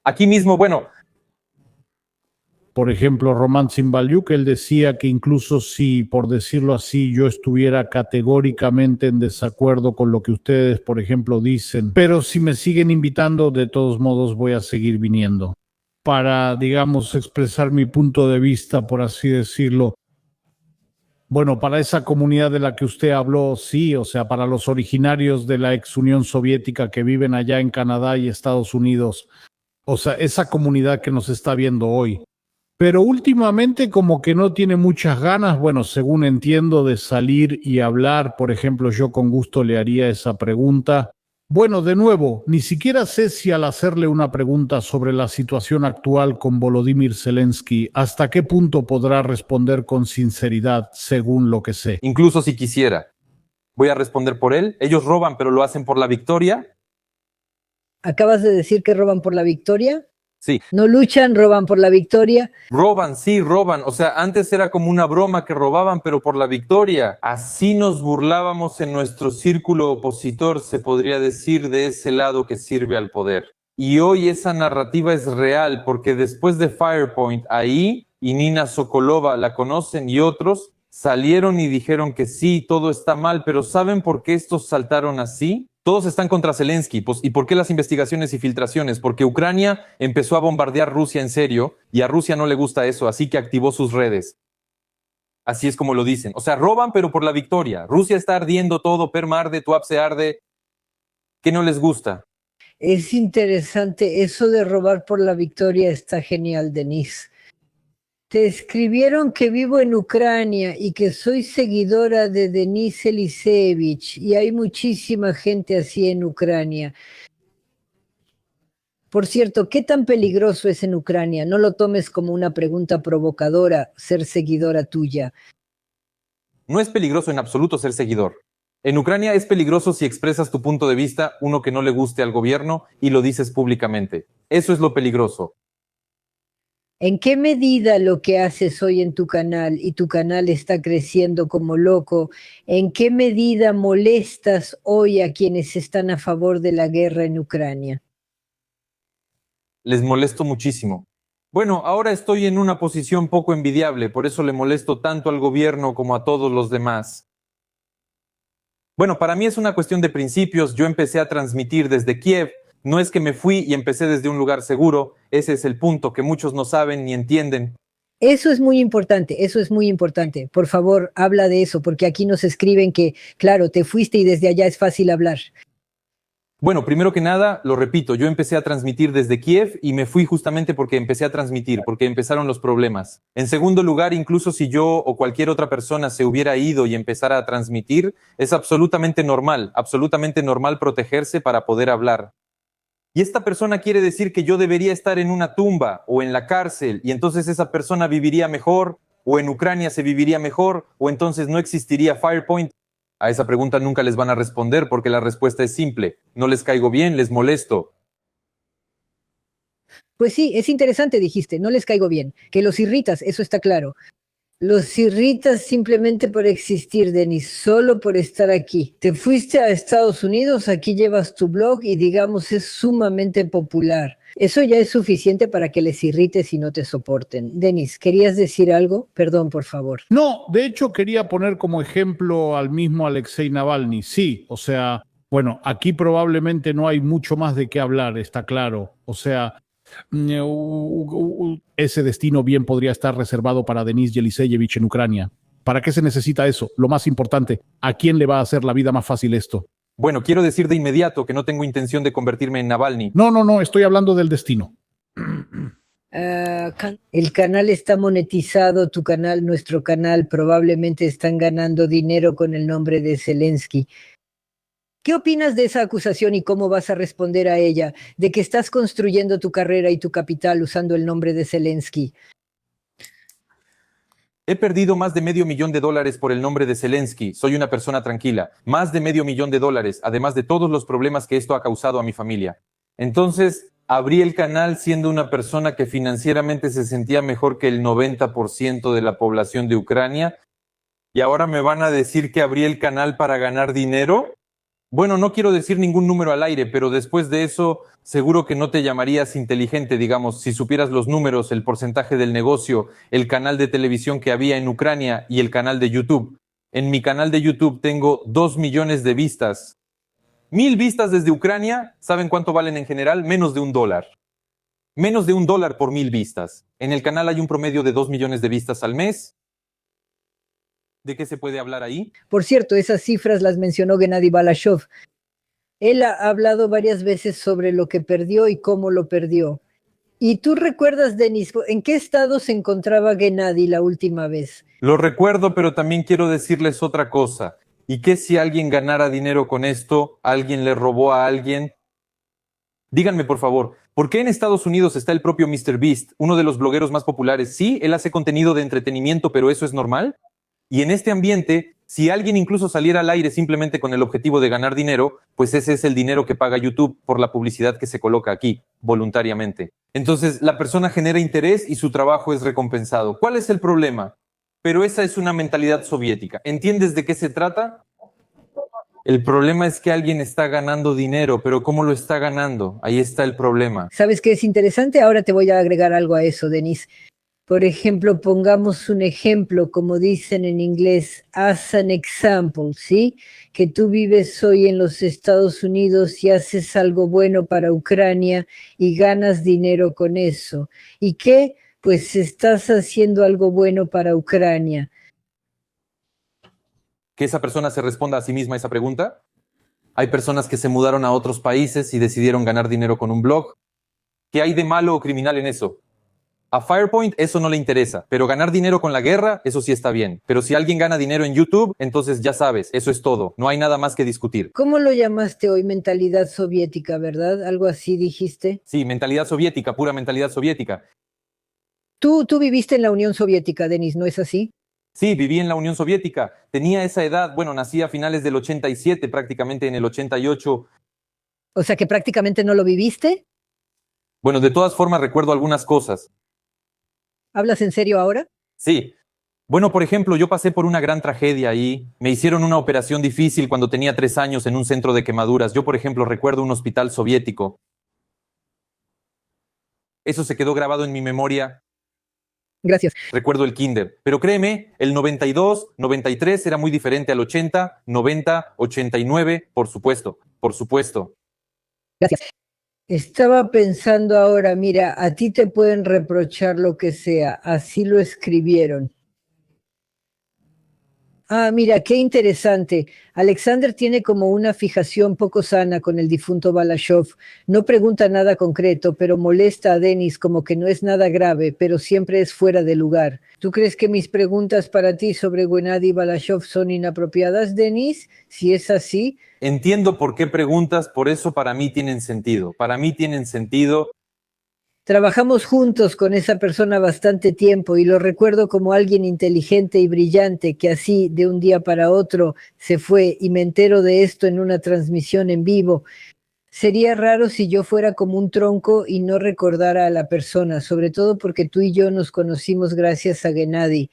Aquí mismo, bueno, Por ejemplo, Roman Tsimbaliuk, él decía que incluso si, por decirlo así, yo estuviera categóricamente en desacuerdo con lo que ustedes, por ejemplo, dicen, pero si me siguen invitando, de todos modos voy a seguir viniendo para, digamos, expresar mi punto de vista, por así decirlo. Bueno, para esa comunidad de la que usted habló, sí, o sea, para los originarios de la ex Unión Soviética que viven allá en Canadá y Estados Unidos, o sea, esa comunidad que nos está viendo hoy. Pero últimamente como que no tiene muchas ganas, bueno, según entiendo, de salir y hablar. Por ejemplo, yo con gusto le haría esa pregunta. Bueno, de nuevo, ni siquiera sé si al hacerle una pregunta sobre la situación actual con Volodymyr Zelensky, hasta qué punto podrá responder con sinceridad, según lo que sé. incluso si quisiera, voy a responder por él. Ellos roban, pero lo hacen por la victoria. ¿Acabas de decir que roban por la victoria? Sí, No luchan, roban por la victoria. roban, sí, roban. O sea, antes era como una broma que robaban, pero por la victoria. Así nos burlábamos en nuestro círculo opositor, se podría decir, de ese lado que sirve al poder. Y hoy esa narrativa es real, porque después de Firepoint, ahí, y Nina Sokolova la conocen y otros, salieron y dijeron que sí, todo está mal, pero ¿saben por qué estos saltaron así? Todos están contra Zelensky. Pues, ¿y por qué las investigaciones y filtraciones? Porque Ucrania empezó a bombardear Rusia en serio y a Rusia no le gusta eso, así que activó sus redes. Así es como lo dicen. O sea, roban, pero por la victoria. Rusia está ardiendo todo, Perm arde, Tuap se arde. ¿Qué no les gusta? Es interesante, eso de robar por la victoria está genial, Denise. Te escribieron que vivo en Ucrania y que soy seguidora de Denis Elisevich y hay muchísima gente así en Ucrania. Por cierto, ¿qué tan peligroso es en Ucrania? No lo tomes como una pregunta provocadora, ser seguidora tuya. No es peligroso en absoluto ser seguidor. En Ucrania es peligroso si expresas tu punto de vista, uno que no le guste al gobierno, y lo dices públicamente. Eso es lo peligroso. ¿En qué medida lo que haces hoy en tu canal y tu canal está creciendo como loco, en qué medida molestas hoy a quienes están a favor de la guerra en Ucrania? Les molesto muchísimo. Bueno, ahora estoy en una posición poco envidiable, por eso le molesto tanto al gobierno como a todos los demás. Bueno, para mí es una cuestión de principios. Yo empecé a transmitir desde Kiev. No es que me fui y empecé desde un lugar seguro. Ese es el punto que muchos no saben ni entienden. Eso es muy importante, eso es muy importante. Por favor, habla de eso, porque aquí nos escriben que, claro, te fuiste y desde allá es fácil hablar. Bueno, primero que nada, lo repito, yo empecé a transmitir desde Kiev y me fui justamente porque empecé a transmitir, porque empezaron los problemas. En segundo lugar, incluso si yo o cualquier otra persona se hubiera ido y empezara a transmitir, es absolutamente normal protegerse para poder hablar. Y esta persona quiere decir que yo debería estar en una tumba o en la cárcel y entonces esa persona viviría mejor, o en Ucrania se viviría mejor, o entonces no existiría Firepoint. A esa pregunta nunca les van a responder porque la respuesta es simple. No les caigo bien, les molesto. Pues sí, es interesante, dijiste, no les caigo bien, que los irritas, eso está claro. Los irritas simplemente por existir, Denis, solo por estar aquí. Te fuiste a Estados Unidos, aquí llevas tu blog y digamos es sumamente popular. Eso ya es suficiente para que les irrites y no te soporten. Denis, ¿querías decir algo? Perdón, por favor. No, de hecho quería poner como ejemplo al mismo Alexei Navalny. Sí, o sea, bueno, aquí probablemente no hay mucho más de qué hablar, está claro. O sea, ese destino bien podría estar reservado para Denis Yeliseyevich en Ucrania. ¿Para qué se necesita eso? Lo más importante, ¿a quién le va a hacer la vida más fácil esto? Bueno, quiero decir de inmediato que no tengo intención de convertirme en Navalny. No, estoy hablando del destino. El canal está monetizado, tu canal, nuestro canal, probablemente están ganando dinero con el nombre de Zelensky. ¿Qué opinas de esa acusación y cómo vas a responder a ella, de que estás construyendo tu carrera y tu capital usando el nombre de Zelensky? He perdido más de $500,000 por el nombre de Zelensky. Soy una persona tranquila. Más de $500,000, además de todos los problemas que esto ha causado a mi familia. Entonces, abrí el canal siendo una persona que financieramente se sentía mejor que el 90% de la población de Ucrania. ¿Y ahora me van a decir que abrí el canal para ganar dinero? Bueno, no quiero decir ningún número al aire, pero después de eso, seguro que no te llamarías inteligente, digamos, si supieras los números, el porcentaje del negocio, el canal de televisión que había en Ucrania y el canal de YouTube. En mi canal de YouTube tengo 2 millones de vistas. 1,000 vistas desde Ucrania, ¿saben cuánto valen en general? Menos de $1. Menos de $1 por 1,000 vistas. En el canal hay un promedio de 2 millones de vistas al mes. ¿De qué se puede hablar ahí? Por cierto, esas cifras las mencionó Gennady Balashov. Él ha hablado varias veces sobre lo que perdió y cómo lo perdió. ¿Y tú recuerdas, Denis, en qué estado se encontraba Gennady la última vez? Lo recuerdo, pero también quiero decirles otra cosa. ¿Y qué si alguien ganara dinero con esto? ¿Alguien le robó a alguien? Díganme, por favor, ¿por qué en Estados Unidos está el propio MrBeast, uno de los blogueros más populares? Sí, él hace contenido de entretenimiento, pero ¿eso es normal? Y en este ambiente, si alguien incluso saliera al aire simplemente con el objetivo de ganar dinero, pues ese es el dinero que paga YouTube por la publicidad que se coloca aquí, voluntariamente. Entonces, la persona genera interés y su trabajo es recompensado. ¿Cuál es el problema? Pero esa es una mentalidad soviética. ¿Entiendes de qué se trata? El problema es que alguien está ganando dinero, pero ¿cómo lo está ganando? Ahí está el problema. ¿Sabes qué es interesante? Ahora te voy a agregar algo a eso, Denis. Por ejemplo, pongamos un ejemplo, como dicen en inglés, as an example, ¿sí? Que tú vives hoy en los Estados Unidos y haces algo bueno para Ucrania y ganas dinero con eso. ¿Y qué? Pues estás haciendo algo bueno para Ucrania. que esa persona se responda a sí misma esa pregunta. Hay personas que se mudaron a otros países y decidieron ganar dinero con un blog. ¿Qué hay de malo o criminal en eso? A Firepoint eso no le interesa, pero ganar dinero con la guerra, eso sí está bien. Pero si alguien gana dinero en YouTube, entonces ya sabes, eso es todo. No hay nada más que discutir. ¿Cómo lo llamaste hoy? Mentalidad soviética, ¿verdad? Algo así dijiste. Sí, mentalidad soviética, pura mentalidad soviética. Tú viviste en la Unión Soviética, Denis, ¿no es así? Sí, viví en la Unión Soviética. Tenía esa edad, bueno, nací a finales del 87, prácticamente en el 88. O sea que prácticamente no lo viviste. Bueno, de todas formas recuerdo algunas cosas. ¿Hablas en serio ahora? Sí. Bueno, por ejemplo, yo pasé por una gran tragedia ahí. Me hicieron una operación difícil cuando tenía 3 años en un centro de quemaduras. Yo, por ejemplo, recuerdo un hospital soviético. Eso se quedó grabado en mi memoria. Gracias. Recuerdo el kinder. Pero créeme, el 92, 93 era muy diferente al 80, 90, 89, por supuesto, por supuesto. Gracias. Estaba pensando ahora, mira, a ti te pueden reprochar lo que sea, así lo escribieron. Ah, mira, qué interesante. Alexander tiene como una fijación poco sana con el difunto Balashov. No pregunta nada concreto, pero molesta a Denis como que no es nada grave, pero siempre es fuera de lugar. ¿Tú crees que mis preguntas para ti sobre Gennady Balashov son inapropiadas, Denis? Si es así, Entiendo por qué preguntas, por eso para mí tienen sentido. Para mí tienen sentido. trabajamos juntos con esa persona bastante tiempo y lo recuerdo como alguien inteligente y brillante que así de un día para otro se fue y me entero de esto en una transmisión en vivo. Sería raro si yo fuera como un tronco y no recordara a la persona, sobre todo porque tú y yo nos conocimos gracias a Gennady.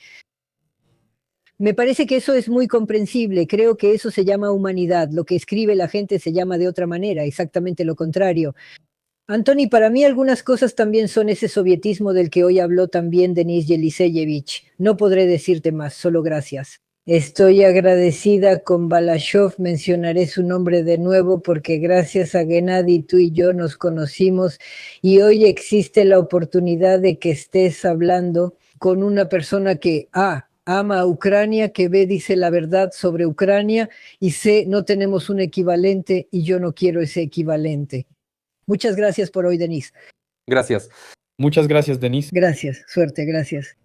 Me parece que eso es muy comprensible, creo que eso se llama humanidad, lo que escribe la gente se llama de otra manera, exactamente lo contrario. Anthony, para mí algunas cosas también son ese sovietismo del que hoy habló también Denis Yeliseyevich. No podré decirte más, solo gracias. Estoy agradecida con Balashov, mencionaré su nombre de nuevo porque gracias a Gennady tú y yo nos conocimos y hoy existe la oportunidad de que estés hablando con una persona que ama a Ucrania, que B dice la verdad sobre Ucrania y C no tenemos un equivalente y yo no quiero ese equivalente. Muchas gracias por hoy, Denis. Gracias. Muchas gracias, Denise. Gracias, suerte, gracias.